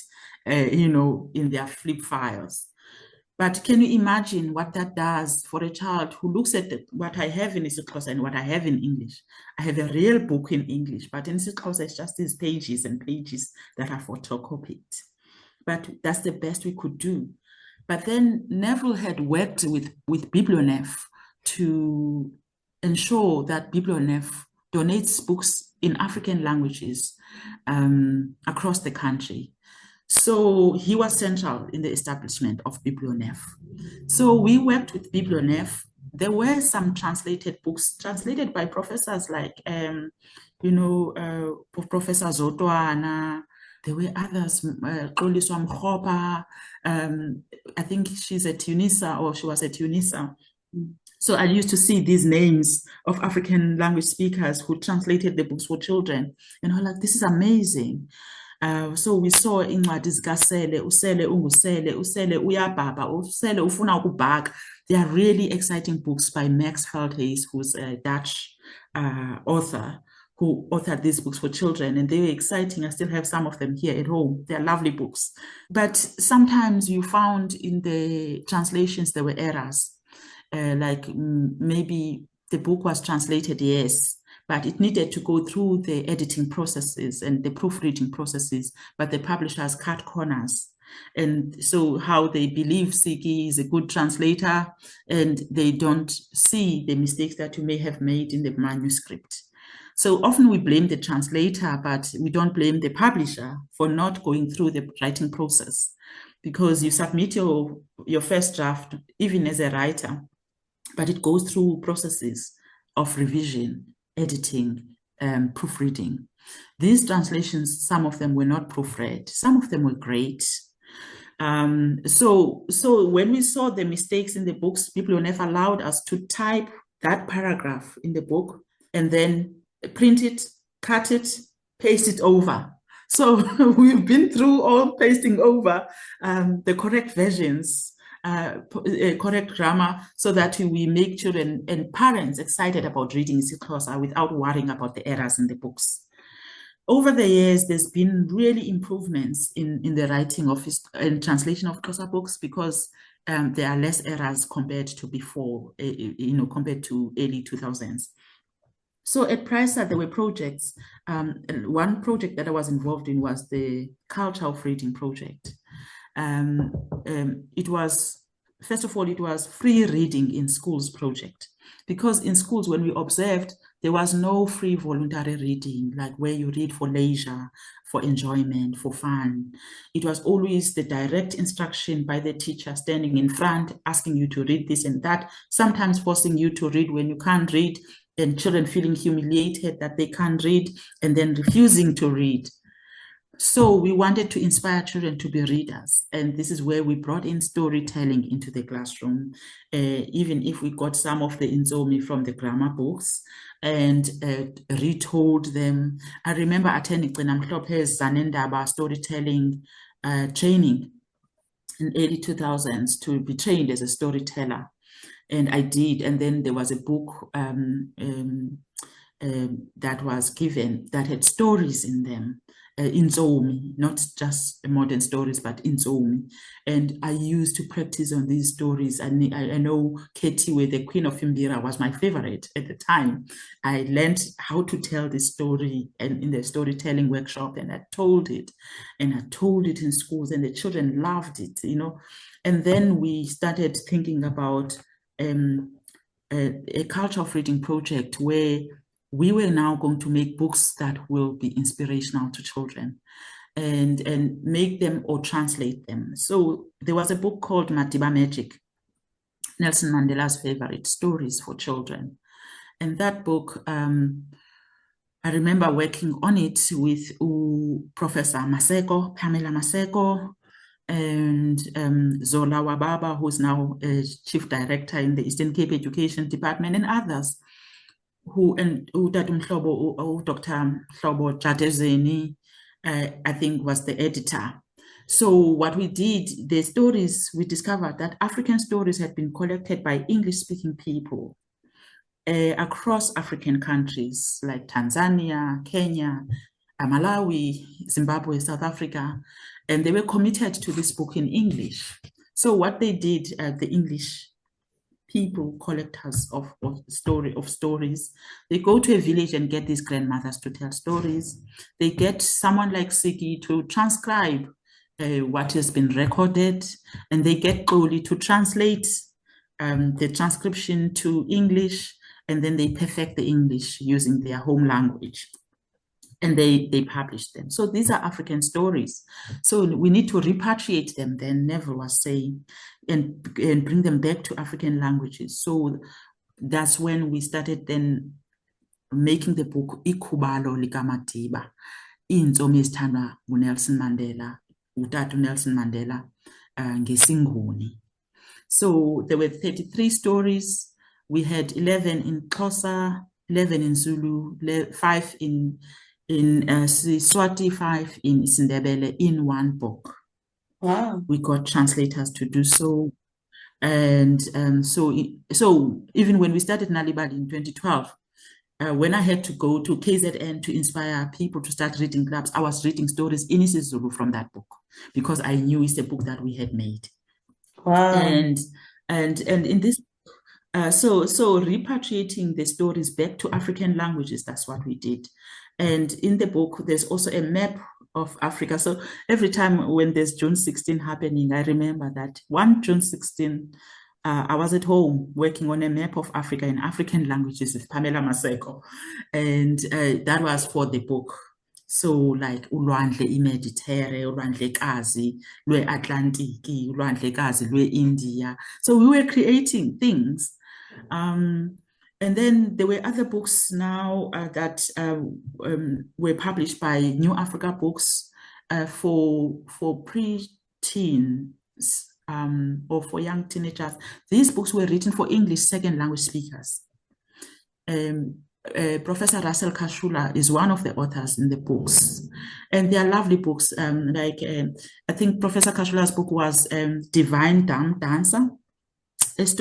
you know, in their flip files. But can you imagine what that does for a child who looks at what I have in isiXhosa and what I have in English? I have a real book in English, but in isiXhosa, it's just these pages and pages that are photocopied. But that's the best we could do. But then Neville had worked with BiblioNev to ensure that BiblioNev donates books in African languages across the country. So he was central in the establishment of BiblioNev. So we worked with BiblioNev. There were some translated books translated by professors like, you know, Professor Zotwana, There were others, Xoliswa Mkhopa, I think she's a Tunisa, or she was a Tunisa. So I used to see these names of African language speakers who translated the books for children. And I was like, this is amazing. So we saw incwadi zikaSele, uSele ungusele, uSele uyabhaba, uSele ufuna ukubhaka. They are really exciting books by Max Veldhuis, who's a Dutch author who authored these books for children, and they were exciting. I still have some of them here at home. They're lovely books. But sometimes you found in the translations there were errors, like maybe the book was translated, yes, but it needed to go through the editing processes and the proofreading processes, but the publishers cut corners. And so how they believe Siki is a good translator, and they don't see the mistakes that you may have made in the manuscript. So often we blame the translator, but we don't blame the publisher for not going through the writing process, because you submit your first draft, even as a writer, but it goes through processes of revision, editing, proofreading. These translations, some of them were not proofread, some of them were great. So when we saw the mistakes in the books, people were never allowed us to type that paragraph in the book and then print it, cut it, paste it over. So we've been through all pasting over the correct versions, correct grammar, so that we make children and parents excited about reading isiXhosa without worrying about the errors in the books. Over the years, there's been really improvements in the writing of and translation of Xhosa books, because there are less errors compared to before, compared to early 2000s. So at PRISA, there were projects. One project that I was involved in was the Culture of Reading project. It was, first of all, it was free reading in schools project, because in schools, when we observed, there was no free voluntary reading, like where you read for leisure, for enjoyment, for fun. It was always the direct instruction by the teacher standing in front, asking you to read this and that, sometimes forcing you to read when you can't read, and children feeling humiliated that they can't read, and then refusing to read. So we wanted to inspire children to be readers. And this is where we brought in storytelling into the classroom, even if we got some of the Inzomi from the grammar books and retold them. I remember attending Gcina Mhlophe's Zanendaba storytelling training in early 2000s to be trained as a storyteller. And I did. And then there was a book that was given that had stories in them. Inzomi, not just modern stories, but Inzomi. And I used to practice on these stories. I know Ketiwe, the Queen of Imbira, was my favorite at the time. I learned how to tell this story and in the storytelling workshop, and I told it. And I told it in schools, and the children loved it, And then we started thinking about a culture of reading project where we were now going to make books that will be inspirational to children and make them or translate them. So there was a book called Madiba Magic, Nelson Mandela's favorite stories for children. And that book, I remember working on it with Professor Maseko, Pamela Maseko, and Zola Wababa, who's now a chief director in the Eastern Cape Education Department, and others. Dr. Mhlobo Jadezeni, I think, was the editor. So what we did, the stories, we discovered that African stories had been collected by English-speaking people across African countries like Tanzania, Kenya, Malawi, Zimbabwe, South Africa, and they were committed to this book in English. So what they did, the English people, collectors of stories, they go to a village and get these grandmothers to tell stories. They get someone like Siki to transcribe what has been recorded, and they get Xoli to translate the transcription to English, and then they perfect the English using their home language. And they publish them. So these are African stories. So we need to repatriate them, then Neville was saying, and bring them back to African languages. So that's when we started then making the book Ikubalo Lika Madiba. iintsomi ezithandwa nguNelson Mandela, utata uNelson Mandela, ngesinguni. So there were 33 stories. We had 11 in Xhosa, 11 in Zulu, 5 in Siswati, 5 in Isindebele in one book. Wow. We got translators to do so. And so even when we started Nalibali in 2012, when I had to go to KZN to inspire people to start reading clubs, I was reading stories in isiZulu from that book because I knew it's a book that we had made. Wow. And in this, so repatriating the stories back to African languages, that's what we did. And in the book, there's also a map of Africa. So every time when there's June 16 happening, I remember that one June 16, I was at home working on a map of Africa in African languages with Pamela Maseko. And that was for the book. So like ulwandle iMediterranean, ulwandlekazi lwe-Atlantiki, ulwandlekazi lwe-India. So we were creating things. And then there were other books now that were published by New Africa Books for pre-teens or for young teenagers. These books were written for English second language speakers. Professor Russell Kashula is one of the authors in the books, and they are lovely books. I think Professor Kashula's book was Divine Dancer. It's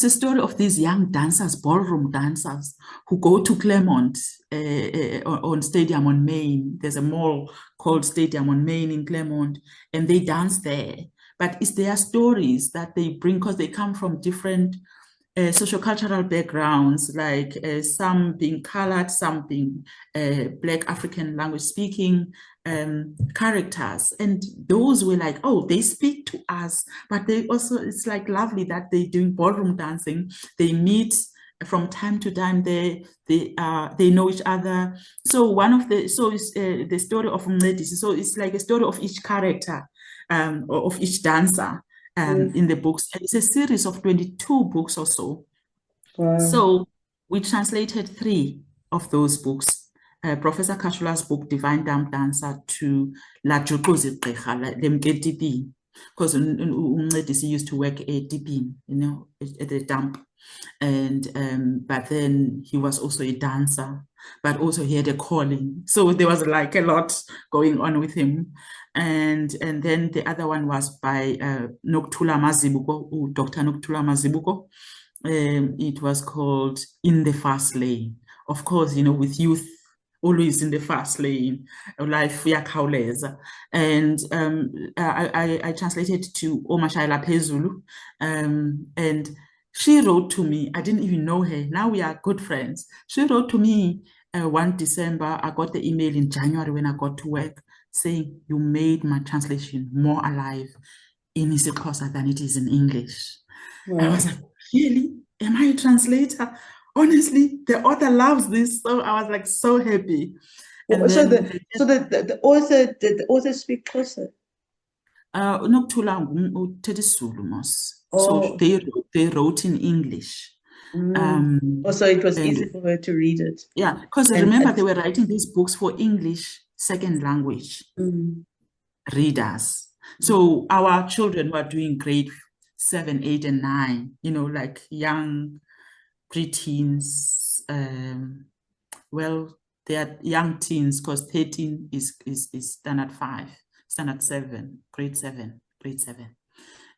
a story of these young dancers, ballroom dancers, who go to Claremont on Stadium on Main. There's a mall called Stadium on Main in Claremont, and they dance there. But it's their stories that they bring because they come from different sociocultural backgrounds, like some being colored, some being Black African language speaking characters. And those were like, oh, they speak to us, but they also, it's like lovely that they're doing ballroom dancing. They meet from time to time, they know each other. So it's the story of Mncedisi. So it's like a story of each character, of each dancer. In the books. And it's a series of 22 books or so. Wow. So we translated 3 of those books. Professor Kashula's book, Divine Dancer, to La Juxuzi Gqirha, Lemketipini, because Mncedisi used to work at Tipini, at the dump. And but then he was also a dancer, but also he had a calling. So there was like a lot going on with him. And then the other one was by Nokuthula Mazibuko, Dr. Nokuthula Mazibuko. It was called In the Fast Lane. Of course, with youth, always in the fast lane, life yakhawuleza. And I translated to Omashayela Phezulu, and she wrote to me. I didn't even know her. Now we are good friends. She wrote to me one December. I got the email in January when I got to work saying, you made my translation more alive in isiXhosa than it is in English. Wow. I was like, really? Am I a translator? Honestly, the author loves this. So I was like so happy. And so the author speak Xhosa? Nokuthula uthetha isiZulu mos. So they wrote in English. So it was easy for her to read it. Yeah, because remember they were writing these books for English second language readers. So our children were doing grade 7, 8, and 9, like young preteens. Well, they are young teens because 13 is standard 5, standard 7, grade 7.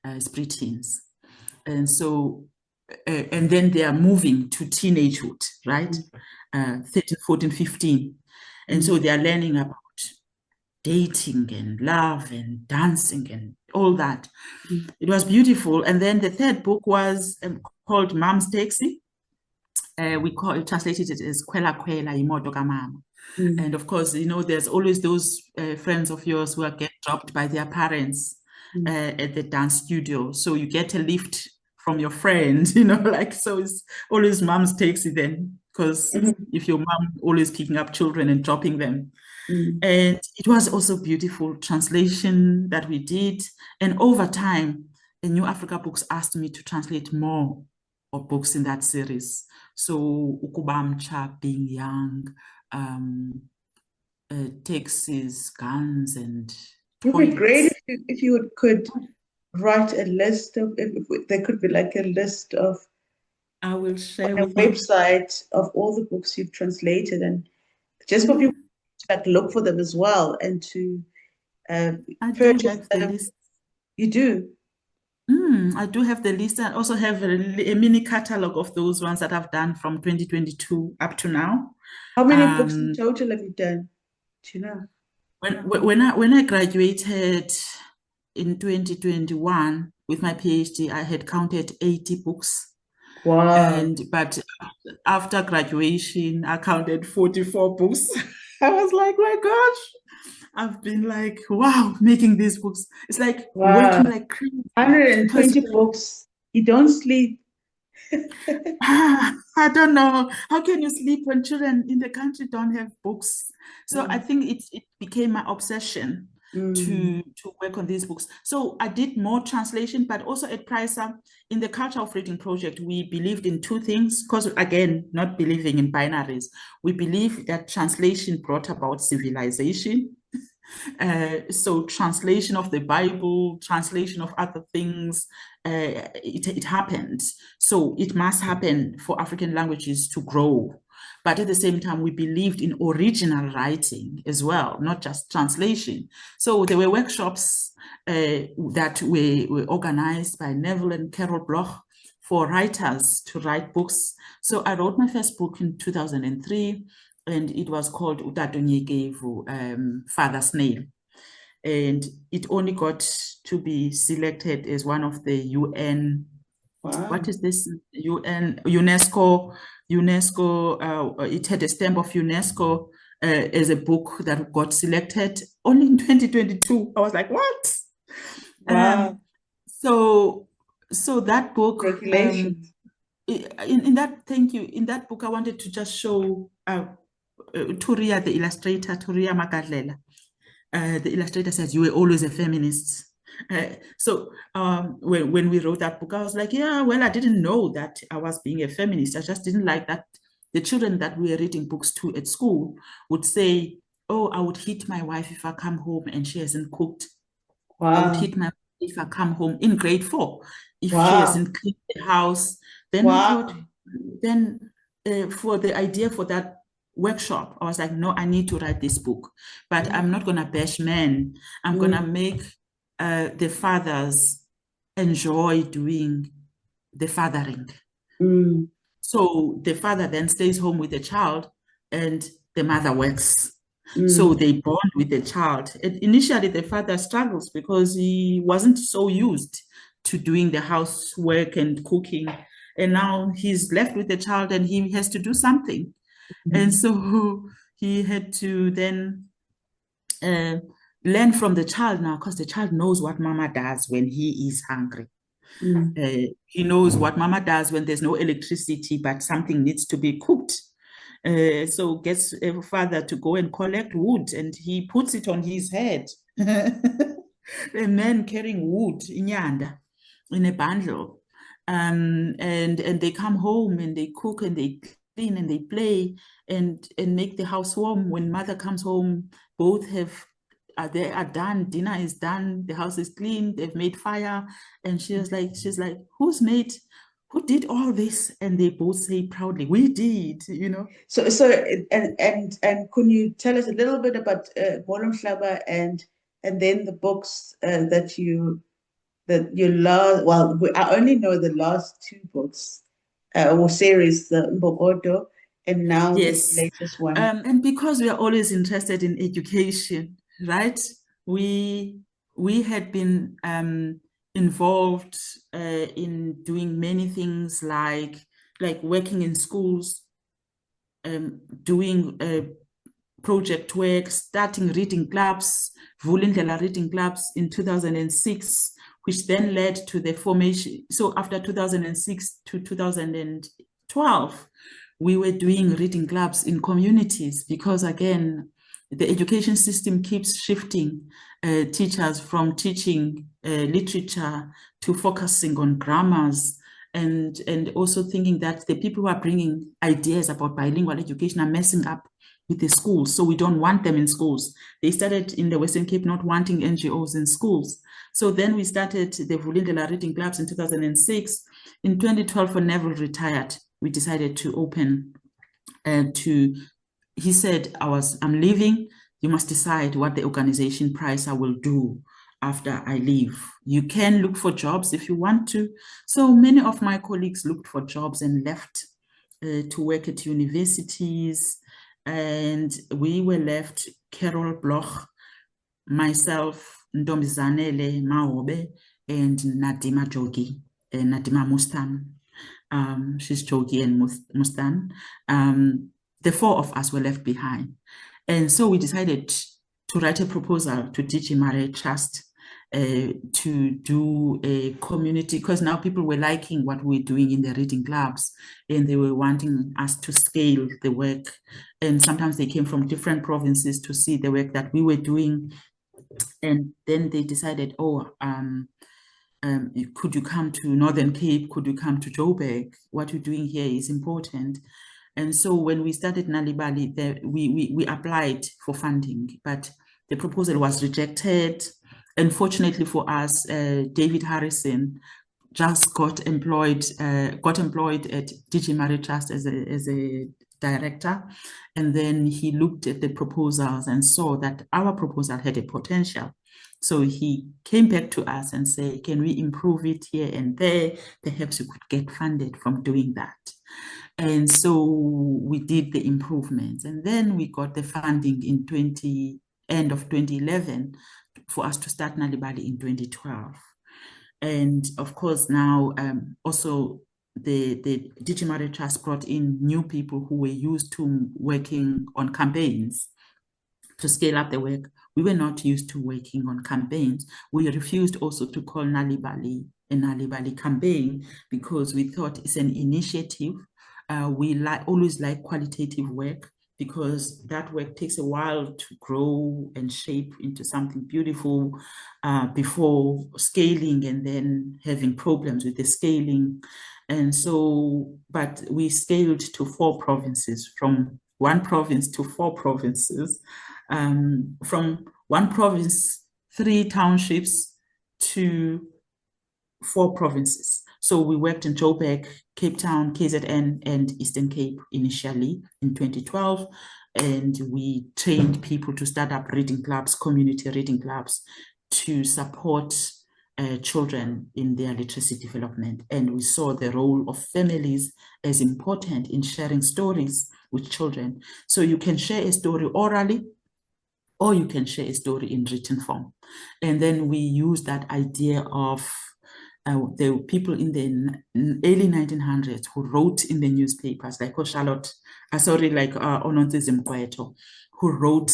It's preteens. And so, and then they are moving to teenagehood, right? 13, 14, 15. And so they are learning about dating and love and dancing and all that. It was beautiful. And then the third book was called Mom's Taxi. We translated it as Kwela Kwela Imoto Kamama. And of course, there's always those friends of yours who get dropped by their parents at the dance studio. So you get a lift from your friend, so it's always Mom's Taxi then, because if your mom always picking up children and dropping them. And it was also beautiful translation that we did. And over time, the New Africa Books asked me to translate more of books in that series. So Ukubamcha, Being Young, taxis, guns, and It would be great toilets. if you could write a list of, if there could be like a list of, I will share on a with you. website of all the books you've translated, and just for people to like look for them as well and to I do purchase have the them. list. You do? I do have the list. I also have a mini catalog of those ones that I've done from 2022 up to now. How many books in total have you done? Do you know? When I graduated in 2021 with my PhD, I had counted 80 books. Wow. But after graduation, I counted 44 books. I was like, my gosh, I've been like, wow, making these books. It's like Wow. working like crazy. 120 books. You don't sleep. I don't know. How can you sleep when children in the country don't have books? So I think it became my obsession to work on these books. So I did more translation, but also at PRISA, in the Culture of Reading project, we believed in two things, because again, not believing in binaries. We believe that translation brought about civilization. So translation of the Bible, translation of other things, it happened. So it must happen for African languages to grow. But at the same time, we believed in original writing as well, not just translation. So there were workshops that were organized by Neville and Carol Bloch for writers to write books. So I wrote my first book in 2003, and it was called Utato Nyekevu, Father Snail. And it only got to be selected as one of the UN, what is this? UNESCO, it had a stamp of UNESCO as a book that got selected only in 2022. I was like, what? Wow. So that book, Regulations. in that, thank you. In that book, I wanted to just show Turia, the illustrator, Turia Magadlela. The illustrator says, you were always a feminist. So when we wrote that book, I was like, yeah, well, I didn't know that I was being a feminist. I just didn't like that the children that we were reading books to at school would say, oh, I would hit my wife if I come home and she hasn't cooked. Wow. I would hit my wife if I come home in grade 4. If wow. she hasn't cleaned the house, then wow. I thought, then for the idea for that workshop, I was like, no, I need to write this book, but I'm not going to bash men. I'm going to make the fathers enjoy doing the fathering. So the father then stays home with the child and the mother works. So they bond with the child. Initially, the father struggles because he wasn't so used to doing the housework and cooking. And now he's left with the child and he has to do something. And so he had to then learn from the child now, because the child knows what mama does when he is hungry. He knows what mama does when there's no electricity, but something needs to be cooked. So gets a father to go and collect wood, and he puts it on his head. A man carrying wood in Yanda, in a bundle. And they come home and they cook and they clean and they play and make the house warm. When mother comes home, both they are done, dinner is done, the house is clean, they've made fire. And she's like, who did all this? And they both say proudly, we did, So and can you tell us a little bit about Molomhlaba and then the books that you love? Well, I only know the last 2 books or series, the Mbokodo and now yes. the latest one. And because we are always interested in education, right? We had been involved in doing many things like working in schools, doing project work, starting reading clubs, Vulindlela reading clubs in 2006, which then led to the formation. So after 2006 to 2012, we were doing reading clubs in communities because, again, the education system keeps shifting teachers from teaching literature to focusing on grammars, and also thinking that the people who are bringing ideas about bilingual education are messing up with the schools. So we don't want them in schools. They started in the Western Cape not wanting NGOs in schools. So then we started the Vulindlela Reading Clubs in 2006. In 2012, when Neville retired, we decided to open he said, I'm leaving. You must decide what the organization PRISA will do after I leave. You can look for jobs if you want to. So many of my colleagues looked for jobs and left to work at universities. And we were left, Carol Bloch, myself, Ntombizanele Maobe, and Nadima Jogi, Nadima Mustan. She's Jogi and Mustan. The four of us were left behind. And so we decided to write a proposal to DG Maree Trust to do a community, because now people were liking what we were doing in the reading clubs, and they were wanting us to scale the work. And sometimes they came from different provinces to see the work that we were doing. And then they decided, could you come to Northern Cape? Could you come to Joburg? What you're doing here is important. And so when we started Nalibali, we applied for funding, but the proposal was rejected. Unfortunately for us, David Harrison just got employed at DG Maree Trust as a director. And then he looked at the proposals and saw that our proposal had a potential. So he came back to us and said, can we improve it here and there? Perhaps we could get funded from doing that. And so we did the improvements. And then we got the funding in end of 2011 for us to start Nalibali in 2012. And of course, now also the DG Maree Trust brought in new people who were used to working on campaigns to scale up the work. We were not used to working on campaigns. We refused also to call Nalibali a Nalibali campaign because we thought it's an initiative. We always like qualitative work because that work takes a while to grow and shape into something beautiful before scaling and then having problems with the scaling. And so, but we scaled to 4 provinces, from 1 province to 4 provinces, from 1 province, 3 townships to 4 provinces. So we worked in Joburg, Cape Town, KZN, and Eastern Cape initially in 2012. And we trained people to start up reading clubs, community reading clubs, to support children in their literacy development. And we saw the role of families as important in sharing stories with children. So you can share a story orally, or you can share a story in written form. And then we use that idea of the people in the early 1900s who wrote in the newspapers, like Onontsezi Mkweto, who wrote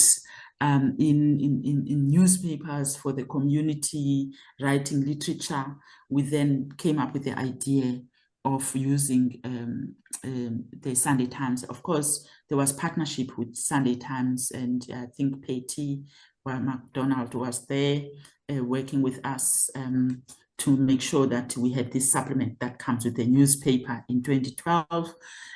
in newspapers for the community, writing literature. We then came up with the idea of using the Sunday Times. Of course, there was partnership with Sunday Times, and I think Patty McDonald was there working with us to make sure that we had this supplement that comes with the newspaper in 2012.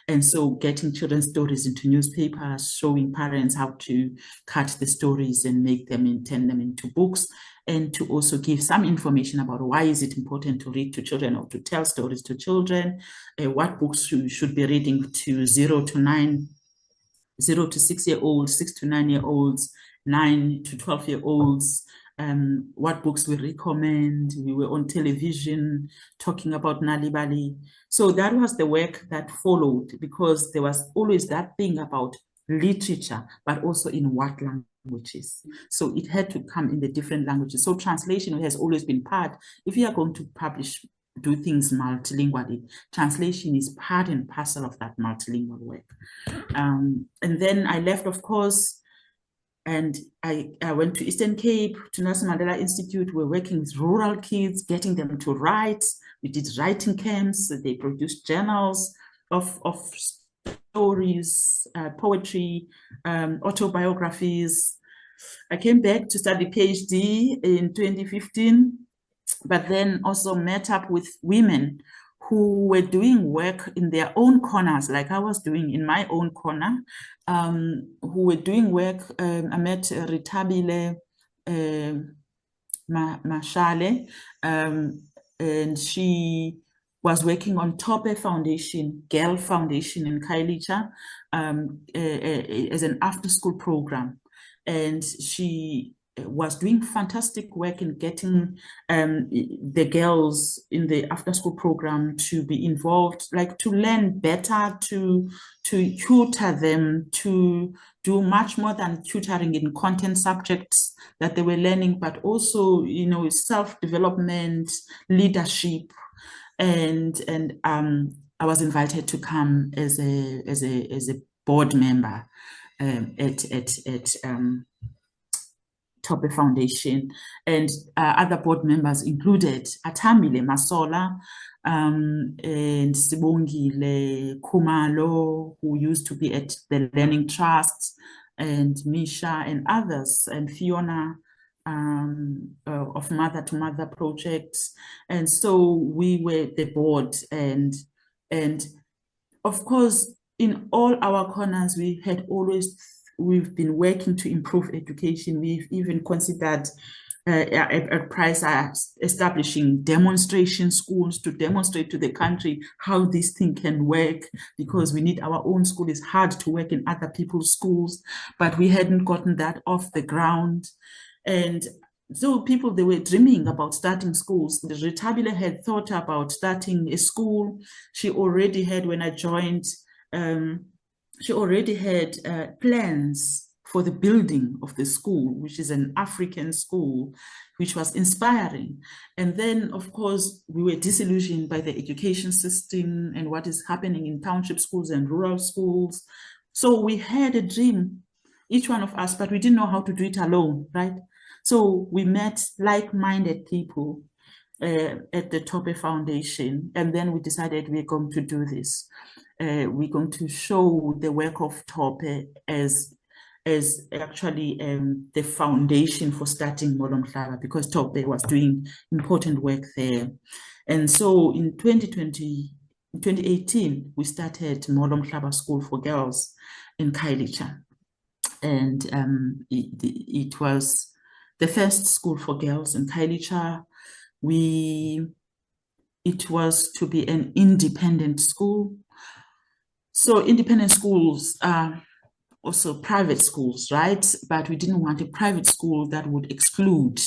And so getting children's stories into newspapers, showing parents how to cut the stories and make them and turn them into books, and to also give some information about why is it important to read to children or to tell stories to children, what books you should be reading to 0 to 6-year-olds, 6 to 9-year-olds, 9 to 12-year-olds, what books we recommend. We were on television talking about Nalibali. So that was the work that followed, because there was always that thing about literature, but also in what languages. So it had to come in the different languages. So translation has always been part. If you are going to do things multilingually, translation is part and parcel of that multilingual work. And then I left, of course, and I went to Eastern Cape, to Nelson Mandela Institute. We're working with rural kids, getting them to write. We did writing camps. They produced journals of stories, poetry, autobiographies. I came back to study PhD in 2015, but then also met up with women who were doing work in their own corners, like I was doing in my own corner, who were doing work. I met Ritabile Mashale, and she was working on Tope Foundation, Girl Foundation in Khayelitsha, as an after-school program. And she was doing fantastic work in getting the girls in the after-school program to be involved, like to learn better, to tutor them, to do much more than tutoring in content subjects that they were learning, but also, you know, self-development, leadership, and I was invited to come as a board member at Tope Foundation, and other board members included Atambile Masola and Sibongile Kumalo, who used to be at the Learning Trust, and Misha and others, and Fiona of Mother to Mother projects. And so we were the board, and of course, in all our corners, we've been working to improve education. We've even considered at Price establishing demonstration schools to demonstrate to the country how this thing can work, because we need our own school. It's hard to work in other people's schools, but we hadn't gotten that off the ground. And so people, they were dreaming about starting schools. Ritabile had thought about starting a school. She already had, when I joined, she already had plans for the building of the school, which is an African school, which was inspiring. And then, of course, we were disillusioned by the education system and what is happening in township schools and rural schools. So we had a dream, each one of us, but we didn't know how to do it alone, right? So we met like-minded people at the Tope Foundation, and then we decided we're going to do this. We're going to show the work of Tope as actually the foundation for starting Molo Mhlaba, because Tope was doing important work there. And so in 2018, we started Molo Mhlaba School for Girls in Khayelitsha. And it was the first school for girls in Khayelitsha. It was to be an independent school. So independent schools are also private schools, right? But we didn't want a private school that would exclude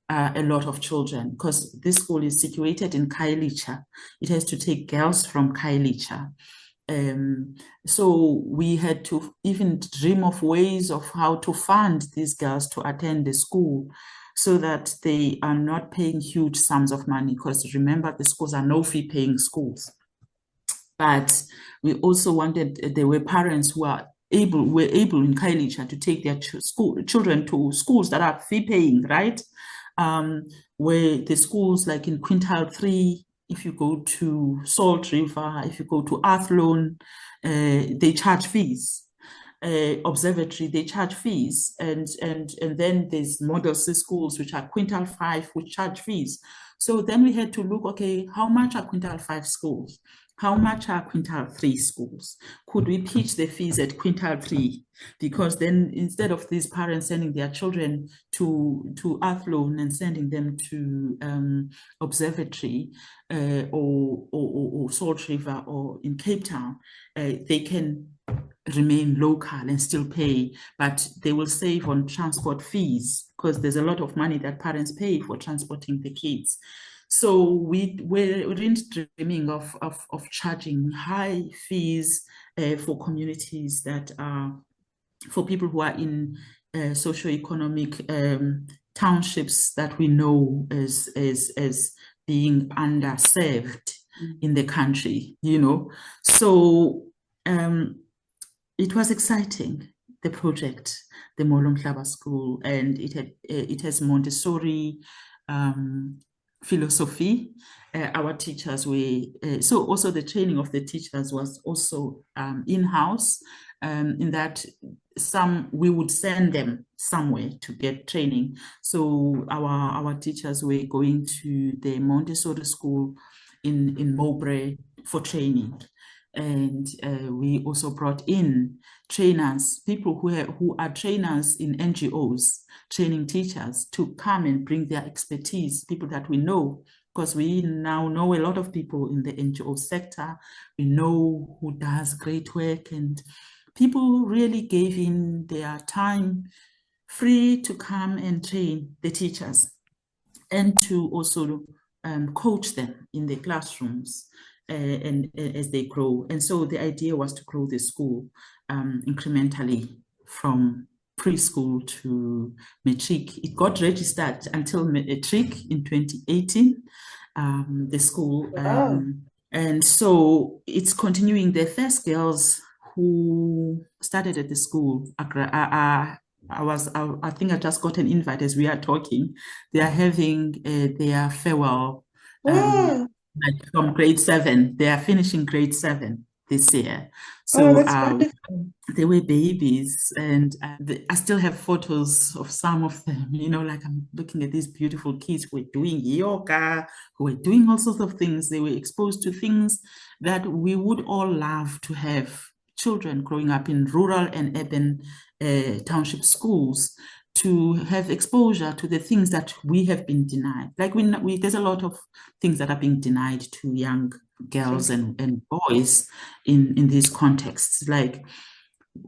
a lot of children, because this school is situated in Khayelitsha. It has to take girls from Khayelitsha. So we had to even dream of ways of how to fund these girls to attend the school, so that they are not paying huge sums of money, because remember, the schools are no-fee paying schools. But we also wanted, there were parents who were able in Khayelitsha to take their children to schools that are fee-paying, right? Where the schools like in Quintile 3, if you go to Salt River, if you go to Athlone, they charge fees. Observatory, they charge fees. And then there's Model C schools, which are Quintile 5, which charge fees. So then we had to look, okay, how much are Quintile 5 schools? How much are Quintile 3 schools? Could we pitch the fees at Quintile 3? Because then instead of these parents sending their children to Athlone and sending them to Observatory or Salt River or in Cape Town, they can remain local and still pay, but they will save on transport fees, because there's a lot of money that parents pay for transporting the kids. So we weren't dreaming of charging high fees for communities that are, for people who are in socioeconomic townships that we know as being underserved in the country, you know. So it was exciting, the project, the Molo Mhlaba School, and it has Montessori philosophy. Our teachers were, so also the training of the teachers was also in-house, in that we would send them somewhere to get training. So our teachers were going to the Montessori school in Mowbray for training. And we also brought in trainers, people who are trainers in NGOs, training teachers to come and bring their expertise, people that we know, because we now know a lot of people in the NGO sector. We know who does great work, and people really gave in their time free to come and train the teachers and to also coach them in the classrooms and as they grow. And so the idea was to grow the school incrementally from preschool to matric. It got registered until matric in 2018, the school. Wow. And so it's continuing. The first girls who started at the school I think I just got an invite as we are talking. They are having their farewell Wow. like from grade 7. They are finishing grade 7 this year. Oh, So that's wonderful. they were babies, and I still have photos of some of them. Like I'm looking at these beautiful kids who were doing yoga, who were doing all sorts of things. They were exposed to things that we would all love to have children growing up in rural and urban township schools to have exposure to the things that we have been denied. Like there's a lot of things that are being denied to young girls and boys in these contexts. Like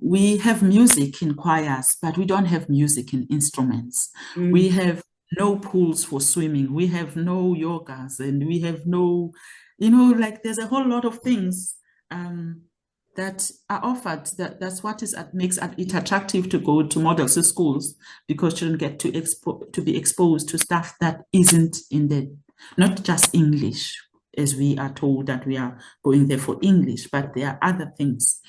we have music in choirs, but we don't have music in instruments. We have no pools for swimming. We have no yogas, and we have no, like there's a whole lot of things that are offered. That's what makes it attractive to go to model schools, because children get to be exposed to stuff that isn't not just English, as we are told that we are going there for English, but there are other things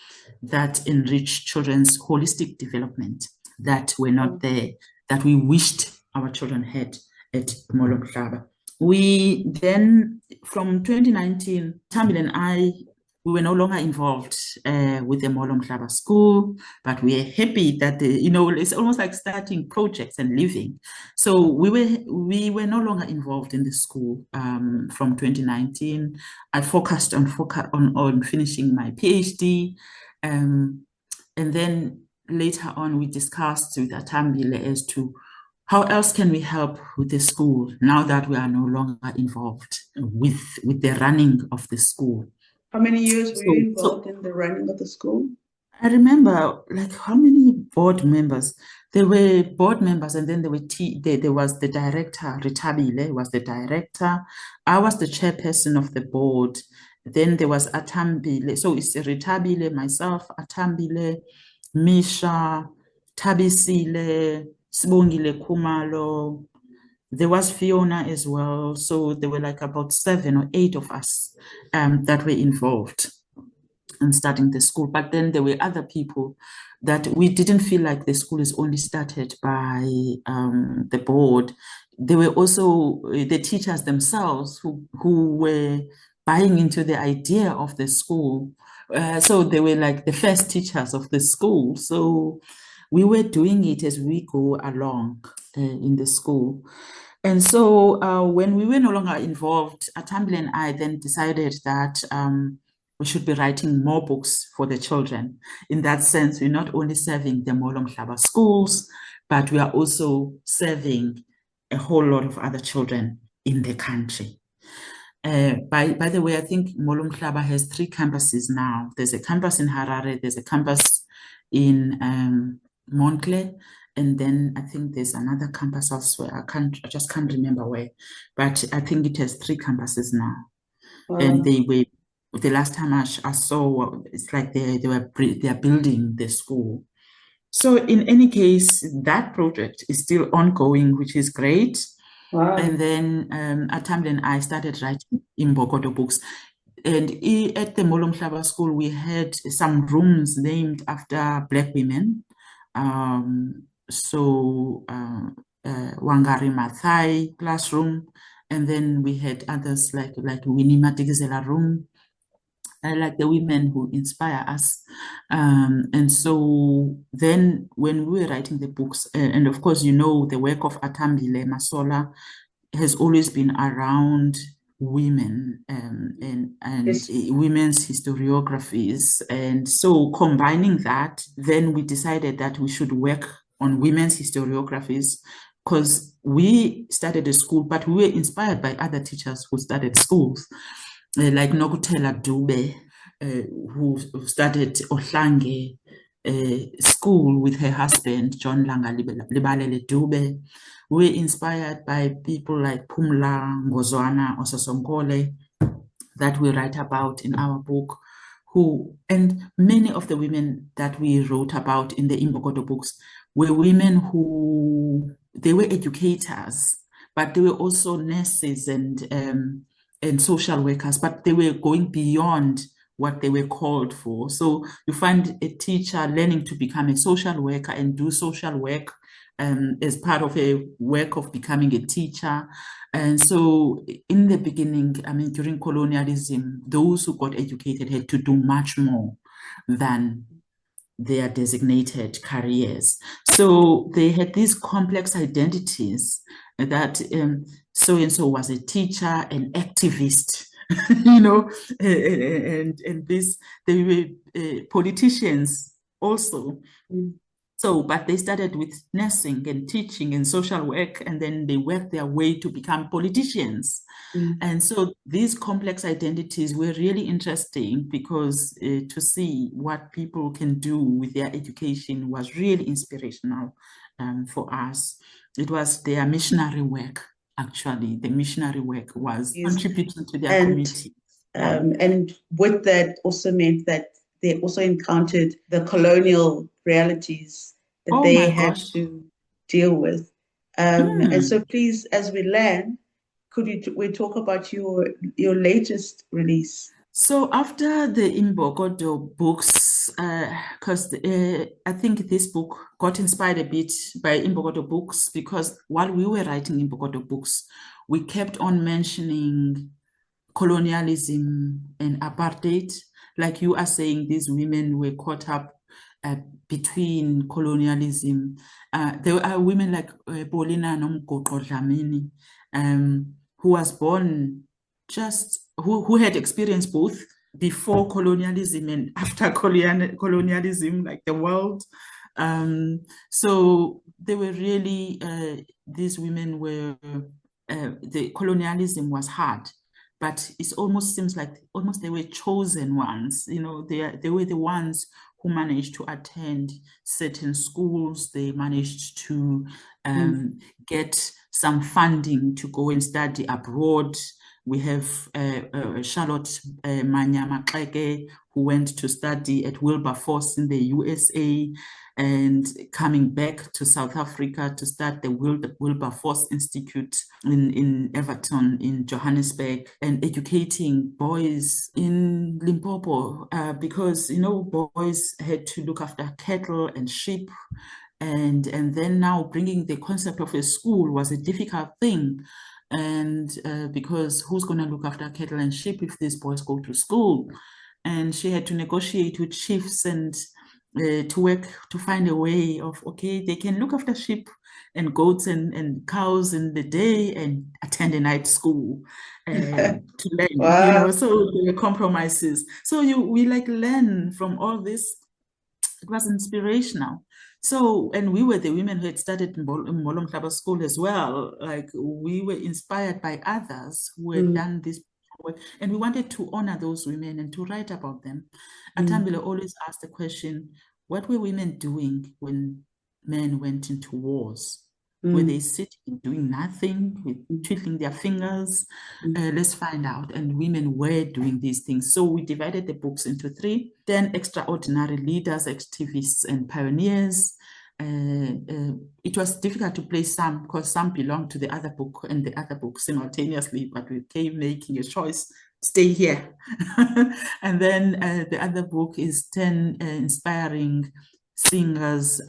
that enrich children's holistic development that were not there, that we wished our children had at Molo Mhlaba. We then, from 2019, Thambile and I, we were no longer involved with the Molo Mhlaba school, but we are happy that it's almost like starting projects and living. So we were no longer involved in the school from 2019. I focused on finishing my PhD, and then later on we discussed with Thambile as to how else can we help with the school now that we are no longer involved with the running of the school. How many years were you involved in the running of the school? I remember, like, how many board members? There were board members, and then there was the director. Ritabile was the director. I was the chairperson of the board. Then there was Atambile. So it's Ritabile, myself, Atambile, Misha, Tabisile, Sibongile Kumalo. There was Fiona as well. So there were like about 7 or 8 of us that were involved in starting the school. But then there were other people that we didn't feel like the school is only started by the board. There were also the teachers themselves who were buying into the idea of the school. So they were like the first teachers of the school. So we were doing it as we go along in the school. And so when we were no longer involved, Thambile and I then decided that we should be writing more books for the children. In that sense, we're not only serving the Molo Mhlaba schools, but we are also serving a whole lot of other children in the country. By the way, I think Molo Mhlaba has 3 campuses now. There's a campus in Harare, there's a campus in Montclair, and then I think there's another campus elsewhere. I just can't remember where, but I think it has 3 campuses now. Wow. And the last time I saw, it's like they are building the school. So in any case, that project is still ongoing, which is great. Wow. And then Thambile and I started writing Imbokodo books. And at the Molo Mhlaba school, we had some rooms named after Black women. So Wangari Maathai classroom, and then we had others like Winnie Madikizela room, like the women who inspire us. And so then when we were writing the books, and of course, the work of Thambile Masola has always been around women Yes. women's historiographies. And so combining that, then we decided that we should work on women's historiographies because we started a school, but we were inspired by other teachers who started schools, like Nokutela Dube, who started Ohlange school with her husband, John Langa Libalele Dube. We're inspired by people like Pumla Ngozwana Ososongole that we write about in our book, and many of the women that we wrote about in the Imbokodo books were women they were educators, but they were also nurses and social workers, but they were going beyond what they were called for. So you find a teacher learning to become a social worker and do social work as part of a work of becoming a teacher. And so in the beginning, I mean, during colonialism, those who got educated had to do much more than their designated careers. So they had these complex identities that so-and-so was a teacher, an activist, and they were politicians also. So, but they started with nursing and teaching and social work, and then they worked their way to become politicians. And so these complex identities were really interesting because to see what people can do with their education was really inspirational for us. It was their missionary work, actually. The missionary work was contributing to their community. And with that also meant that they also encountered the colonial realities that they had to deal with. And so please, as we learn, could we talk about your latest release? So after the Imbokodo books, because I think this book got inspired a bit by Imbokodo books, because while we were writing Imbokodo books, we kept on mentioning colonialism and apartheid. Like you are saying, these women were caught up between colonialism. There are women like Paulina Nomgoqo Dlamini, who was born who had experienced both before colonialism and after colonialism, like the world. So they were really, these women were, the colonialism was hard, but it almost seems like almost they were chosen ones. They were the ones who managed to attend certain schools. They managed to get some funding to go and study abroad. We have Charlotte Manyama-Xeke, who went to study at Wilberforce in the USA and coming back to South Africa to start the Wilberforce Institute in Everton, in Johannesburg, and educating boys in Limpopo because, boys had to look after cattle and sheep. And then now bringing the concept of a school was a difficult thing. And because who's going to look after cattle and sheep if these boys go to school? And she had to negotiate with chiefs and to work to find a way of, okay, they can look after sheep and goats and cows in the day and attend a night school to learn. Wow. So there were compromises. So we learn from all this. It was inspirational. So, and we were the women who had started in Molo Mhlaba School as well. Like, we were inspired by others who had done this work, and we wanted to honor those women and to write about them. Atambile always asked the question, what were women doing when men went into wars? Were they sitting doing nothing, twiddling their fingers? Let's find out. And women were doing these things. So we divided the books into 3: 10 extraordinary leaders, activists, and pioneers. It was difficult to place some because some belonged to the other book and the other book simultaneously, but we came making a choice, stay here. And then the other book is 10 inspiring singers,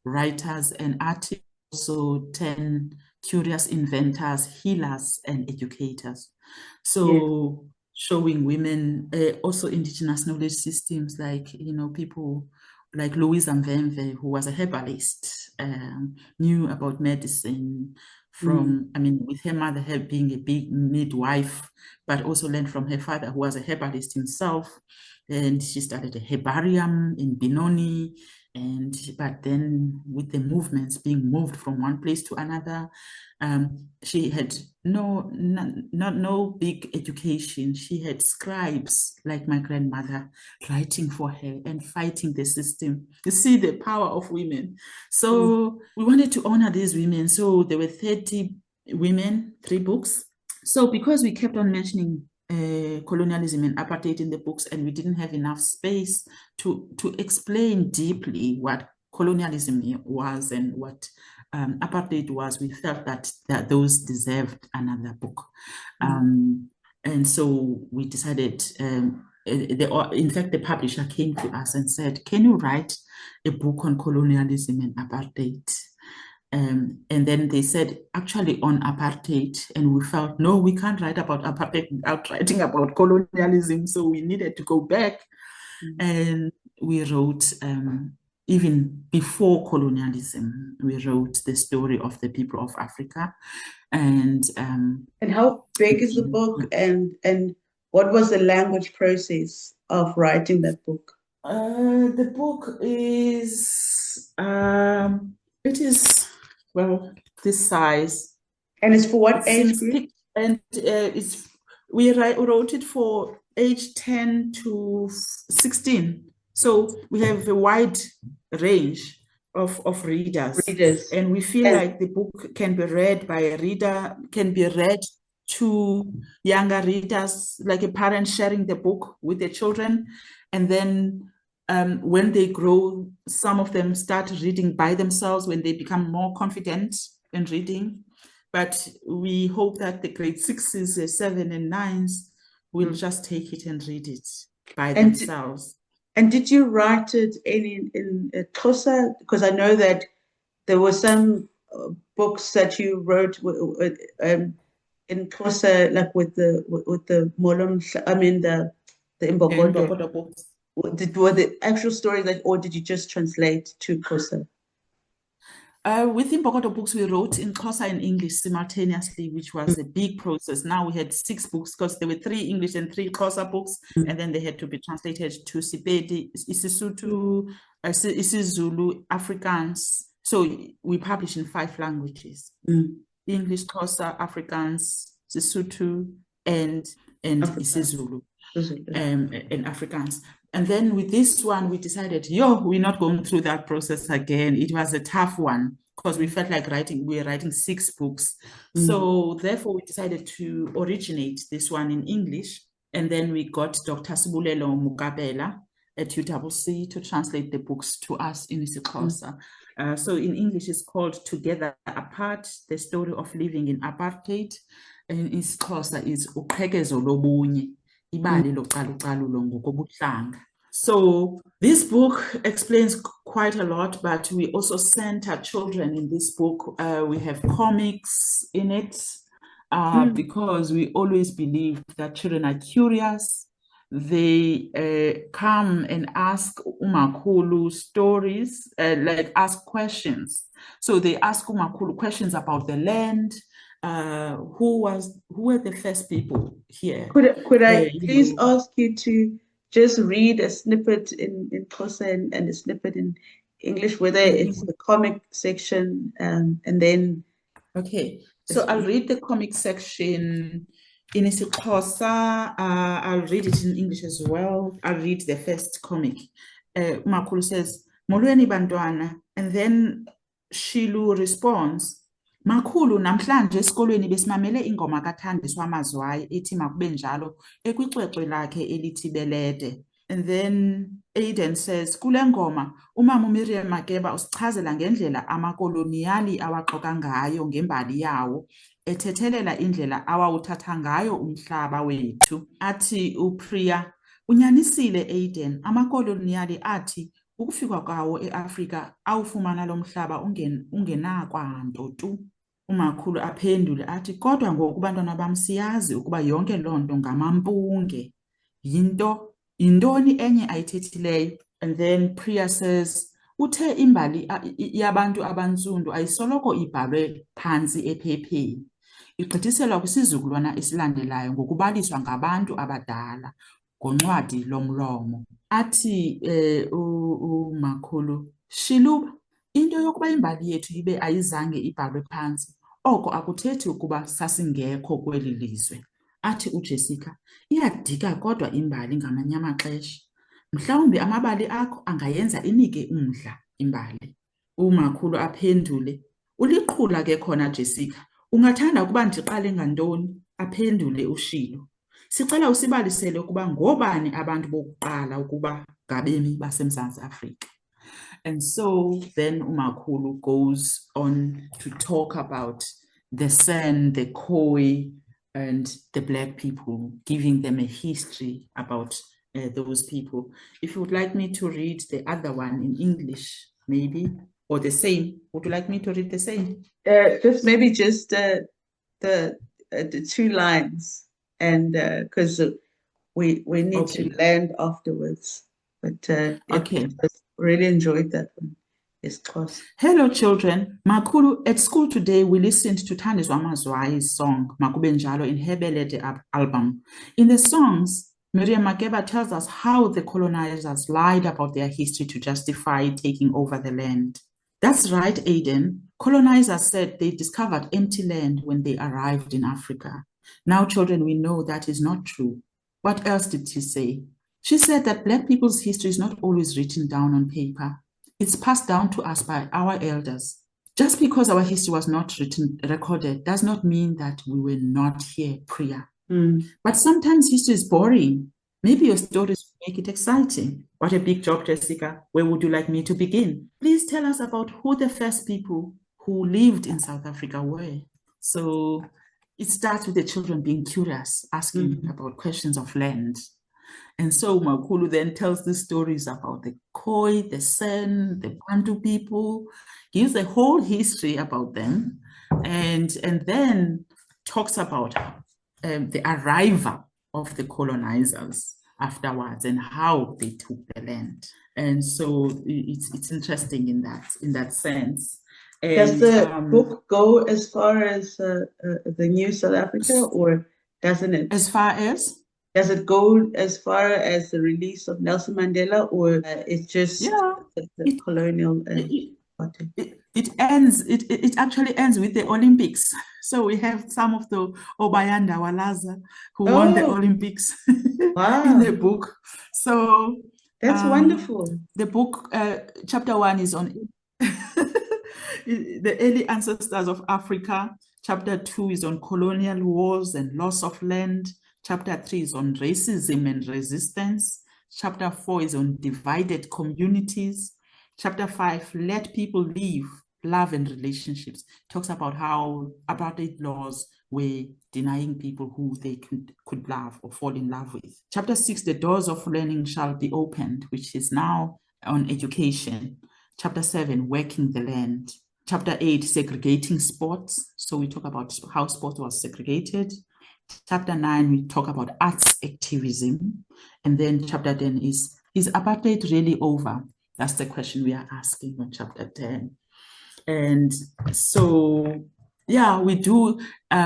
writers, and artists. Also 10 curious inventors, healers, and educators. So showing women, also indigenous knowledge systems, like, people like Louisa Mvemve, who was a herbalist, knew about medicine from, I mean, with her mother being a big midwife, but also learned from her father, who was a herbalist himself. And she started a herbarium in Benoni. But then with the movements being moved from one place to another, she had no big education. She had scribes like my grandmother writing for her and fighting the system. You see the power of women. So we wanted to honor these women. So there were 30 women, 3 books. So because we kept on mentioning colonialism and apartheid in the books, and we didn't have enough space to explain deeply what colonialism was and what apartheid was, we felt that those deserved another book. And so we decided, in fact, the publisher came to us and said, can you write a book on colonialism and apartheid? And then they said, actually on apartheid, and we felt, no, we can't write about apartheid without writing about colonialism. So we needed to go back, and we wrote, even before colonialism, we wrote the story of the people of Africa. And how big is the book, and what was the language process of writing that book? The book is, it is, well, this size. And it's for what age group? And we wrote it for age 10 to 16. So we have a wide range of readers. And we feel like the book can be read by a reader, can be read to younger readers, like a parent sharing the book with their children. And then when they grow, some of them start reading by themselves when they become more confident in reading. But we hope that the grade 6s, 7 and 9s will just take it and read it by themselves. And did you write it in Xhosa? Because I know that there were some books that you wrote in Xhosa, like with the Molom, I mean the Imbokodo books. Were the actual stories or did you just translate to Xhosa? With Imbokodo books, we wrote in Xhosa and English simultaneously, which was a big process. Now we had 6 books because there were 3 English and 3 Xhosa books, and then they had to be translated to Sepedi, isiSotho, isiZulu, Afrikaans. So we publish in 5 languages: English, Xhosa, Afrikaans, Sesotho, and isiZulu, and Afrikaans. And then with this one, we decided, we're not going through that process again. It was a tough one because we felt like we were writing 6 books. So therefore, we decided to originate this one in English. And then we got Dr. Sibulelo Mukabela at UCC to translate the books to us in isiXhosa. So in English, it's called Together Apart, The Story of Living in Apartheid. And in isiXhosa is Uqhekezo Lobunye. So this book explains quite a lot, but we also center children in this book. We have comics in it because we always believe that children are curious. They come and ask umakhulu stories, like ask questions. So they ask umakhulu questions about the land. Who were the first people here? Could I please ask you to just read a snippet in Xhosa and a snippet in English, whether it's the comic section and then... Okay, so I'll read the comic section in isiXhosa. I'll read it in English as well. I'll read the first comic. Umakhulu says, "Molweni bantwana," and then Shilu responds, "Makhulu, namhlanje esikolweni besimamele ingoma kaThandiswa Mazwai ethi makube njalo ekwicwecwe lakhe elithi Belede." And then Aiden says, "Kule ngoma umama uMiriam Makeba usichazela ngendlela amakoloniyali awaxoka ngayo ngembali yawo, ethethelela indlela awawuthatha ngayo umhlaba wethu." Athi uPriya, "Unyanisile Aiden, amakoloniyali athi ukufika kwawo eAfrika awufumana lo mhlaba ungenakwanto tu." Umakhulu aphendule athi, "Kodwa ngoku bantwana bam siyazi ukuba yonke loo nto ngamampunge. Yintoni enye ayithethileyo?" And then Priya says, Uthe imbali yabantu abantsundu ayisoloko ibhalwe phantsi ephepheni, igqithiselwa kwisizukulwana esilandelayo ngokubaliswa ngabantu abadala ngoncwadi lomlomo. Athi umakhulu, Shiluba, into yokuba imbali yethu ibe ayizange ibhalwe phantsi, oko akuthethi ukuba sasingekho kweli lizwe. Athi uJessica, iyadika kodwa imbali ngamanye amaxesha. Mhlawumbi amabali akho angayenza inike umdla imbali. Umakhulu aphendule, uliqhula ke khona Jessica, ungathanda ukuba ndiqale ngantoni? Aphendule uShilo, sicela usibalisele ukuba ngobani abantu bokuqala ukuba ngabemi baseMzantsi Afrika. And so then umakhulu goes on to talk about the San, the Khoi, and the Black people, giving them a history about those people. If you would like me to read the other one in English, maybe, or the same, would you like me to read the same? Just maybe just the 2 lines, and because we need to land afterwards. But Okay. Really enjoyed that one. Yes, Xhosa. Hello, children. Makhulu, at school today, we listened to Thandiswa Mazwai's song, Makube Njalo, in Hebelete album. In the songs, Miriam Makeba tells us how the colonizers lied about their history to justify taking over the land. That's right, Aiden. Colonizers said they discovered empty land when they arrived in Africa. Now, children, we know that is not true. What else did she say? She said that Black people's history is not always written down on paper. It's passed down to us by our elders. Just because our history was not recorded does not mean that we were not here prior. But sometimes history is boring. Maybe your stories make it exciting. What a big job, Jessica. Where would you like me to begin? Please tell us about who the first people who lived in South Africa were. So it starts with the children being curious, asking about questions of land. And so Makhulu then tells the stories about the Khoi, the San, the Bantu people, gives a whole history about them, and then talks about the arrival of the colonizers afterwards and how they took the land. And so it's interesting in that sense. And, does the book go as far as the new South Africa, or doesn't it? As far as? Does it go as far as the release of Nelson Mandela, or it's just the colonial? It ends. It actually ends with the Olympics. So we have some of the Obayanda Walaza who won the Olympics in the book. So that's wonderful. The book, chapter 1 is on the early ancestors of Africa. Chapter 2 is on colonial wars and loss of land. Chapter 3 is on racism and resistance. Chapter 4 is on divided communities. Chapter 5, let people live, love and relationships. Talks about how apartheid laws were denying people who they could love or fall in love with. Chapter 6, the doors of learning shall be opened, which is now on education. Chapter 7, working the land. Chapter 8, segregating sports. So we talk about how sport was segregated. Chapter 9, we talk about arts activism. And then chapter 10 is apartheid really over? That's the question we are asking on chapter 10. And so, yeah, we do,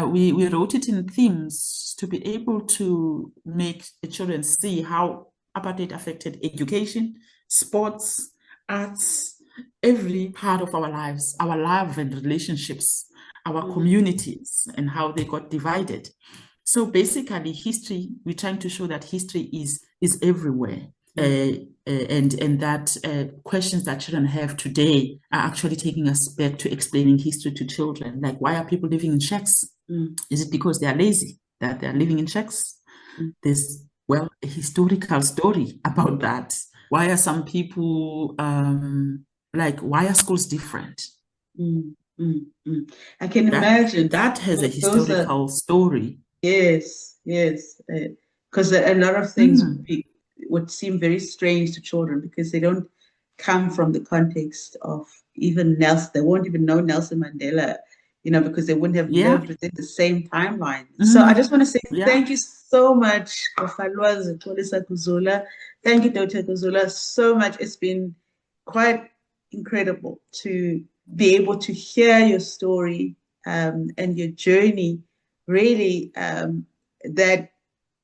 we wrote it in themes to be able to make the children see how apartheid affected education, sports, arts, every part of our lives, our love and relationships, our communities, and how they got divided. So basically, history, we're trying to show that history is everywhere. And that questions that children have today are actually taking us back to explaining history to children. Like, why are people living in shacks? Is it because they are lazy that they are living in shacks? There's, well, a historical story about that. Why are some people, why are schools different? I can imagine. That has a historical story. Yes, because a lot of things would seem very strange to children because they don't come from the context of even Nelson. They won't even know Nelson Mandela, because they wouldn't have lived within the same timeline. So I just want to say thank you so much, Kgalwazi Xolisa Kuzula. Thank you, Dr. Kuzula, so much. It's been quite incredible to be able to hear your story and your journey, really, that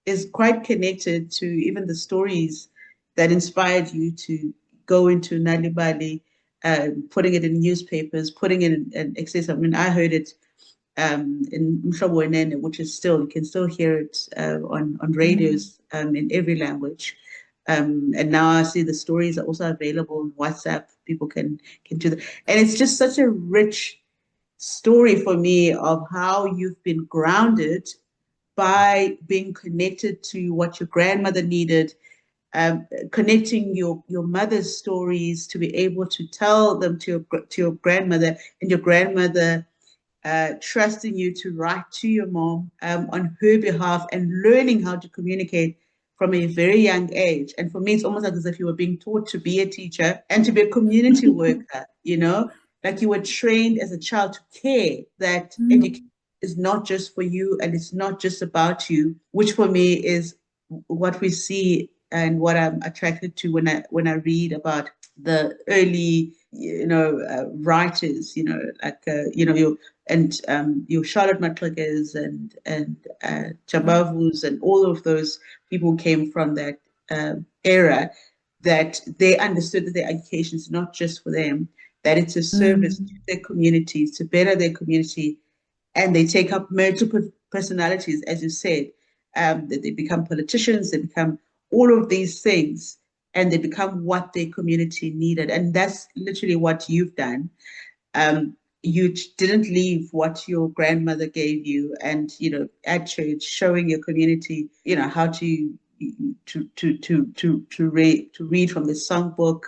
is quite connected to even the stories that inspired you to go into Nalibali, putting it in newspapers, putting it in Access. I mean, I heard it in Mhlobo Wenene, which is still, you can still hear it on radios in every language. And now I see the stories are also available on WhatsApp. People can do that. And it's just such a rich story for me of how you've been grounded by being connected to what your grandmother needed, connecting your mother's stories to be able to tell them to your grandmother, and your grandmother trusting you to write to your mom on her behalf, and learning how to communicate from a very young age. And for me, it's almost like as if you were being taught to be a teacher and to be a community worker, like you were trained as a child to care, that education is not just for you and it's not just about you, which for me is what we see and what I'm attracted to when I read about the early, writers, like your Charlotte Maxakes and Jabavus and all of those people came from that era, that they understood that their education is not just for them, that it's a service to their communities, to better their community, and they take up multiple personalities, as you said, that they become politicians, they become all of these things, and they become what their community needed. And that's literally what you've done. You didn't leave what your grandmother gave you, and at church, showing your community, how to read from the songbook,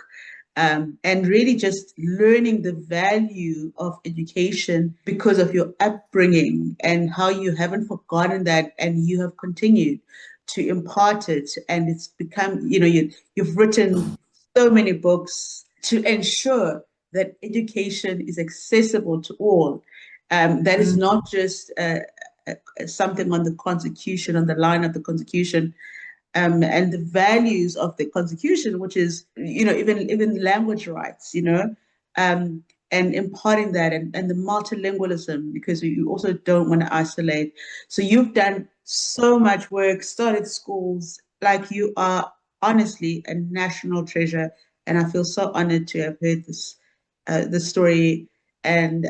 and really just learning the value of education because of your upbringing and how you haven't forgotten that, and you have continued to impart it, and it's become, you've written so many books to ensure that education is accessible to all. That is not just something on the Constitution, on the line of the Constitution, and the values of the Constitution, which is, even language rights, and imparting that, and the multilingualism, because you also don't want to isolate. So you've done so much work, started schools, like you are honestly a national treasure. And I feel so honored to have heard this story. And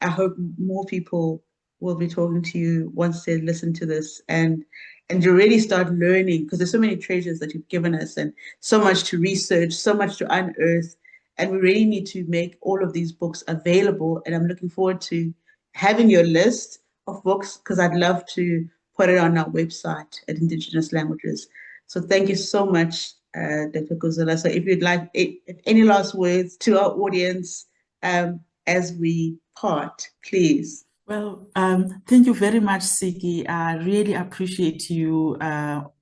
I hope more people will be talking to you once they listen to this, and you really start learning, because there's so many treasures that you've given us, and so much to research, so much to unearth. And we really need to make all of these books available. And I'm looking forward to having your list of books, because I'd love to put it on our website at Indigenous Languages. So thank you so much, Dr. Kuzula. So if you'd like, if any last words to our audience as we part, please. Well, thank you very much, Siki. I really appreciate you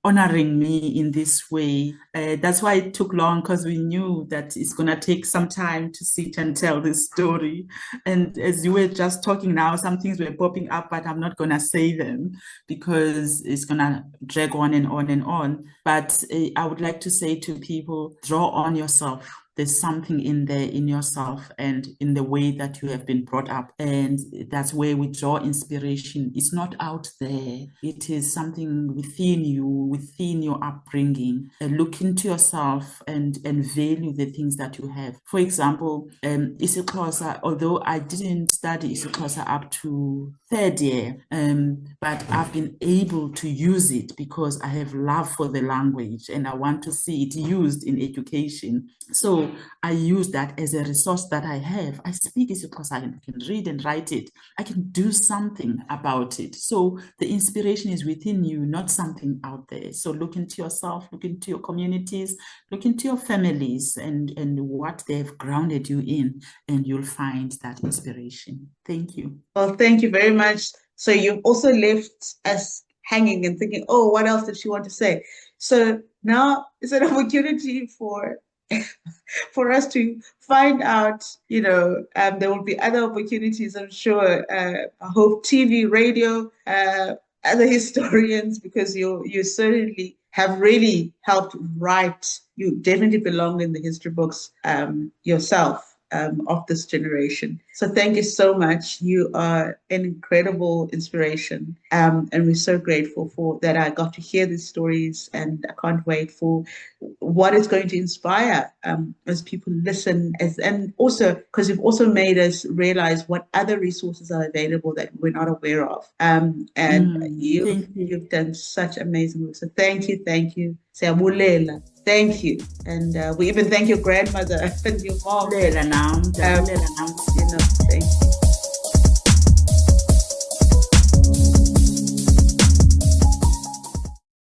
honoring me in this way. That's why it took long, because we knew that it's going to take some time to sit and tell this story. And as you were just talking now, some things were popping up, but I'm not going to say them because it's going to drag on and on and on. But I would like to say to people, draw on yourself. There's something in there in yourself and in the way that you have been brought up. And that's where we draw inspiration. It's not out there. It is something within you, within your upbringing. Look into yourself and value the things that you have. For example, isiXhosa, although I didn't study isiXhosa up to third year, but I've been able to use it because I have love for the language and I want to see it used in education. So I use that as a resource that I have. I speak isiXhosa, I can read and write it. I can do something about it. So the inspiration is within you, not something out there. So look into yourself, look into your communities, look into your families and what they've grounded you in, and you'll find that inspiration. Thank you. Well, thank you very much. So you've also left us hanging and thinking, oh, what else did she want to say? So now is an opportunity for us to find out, there will be other opportunities, I'm sure. I hope TV, radio, other historians, because you certainly have really helped write. You definitely belong in the history books yourself. of this generation. So thank you so much. You are an incredible inspiration, and we're so grateful for that. I got to hear these stories, and I can't wait for what it's going to inspire as people listen, and also because you've also made us realize what other resources are available that we're not aware of. And you've done such amazing work. So thank you. Siyabulela. Thank you. And we even thank your grandmother and your mom. Thank you. Thank you.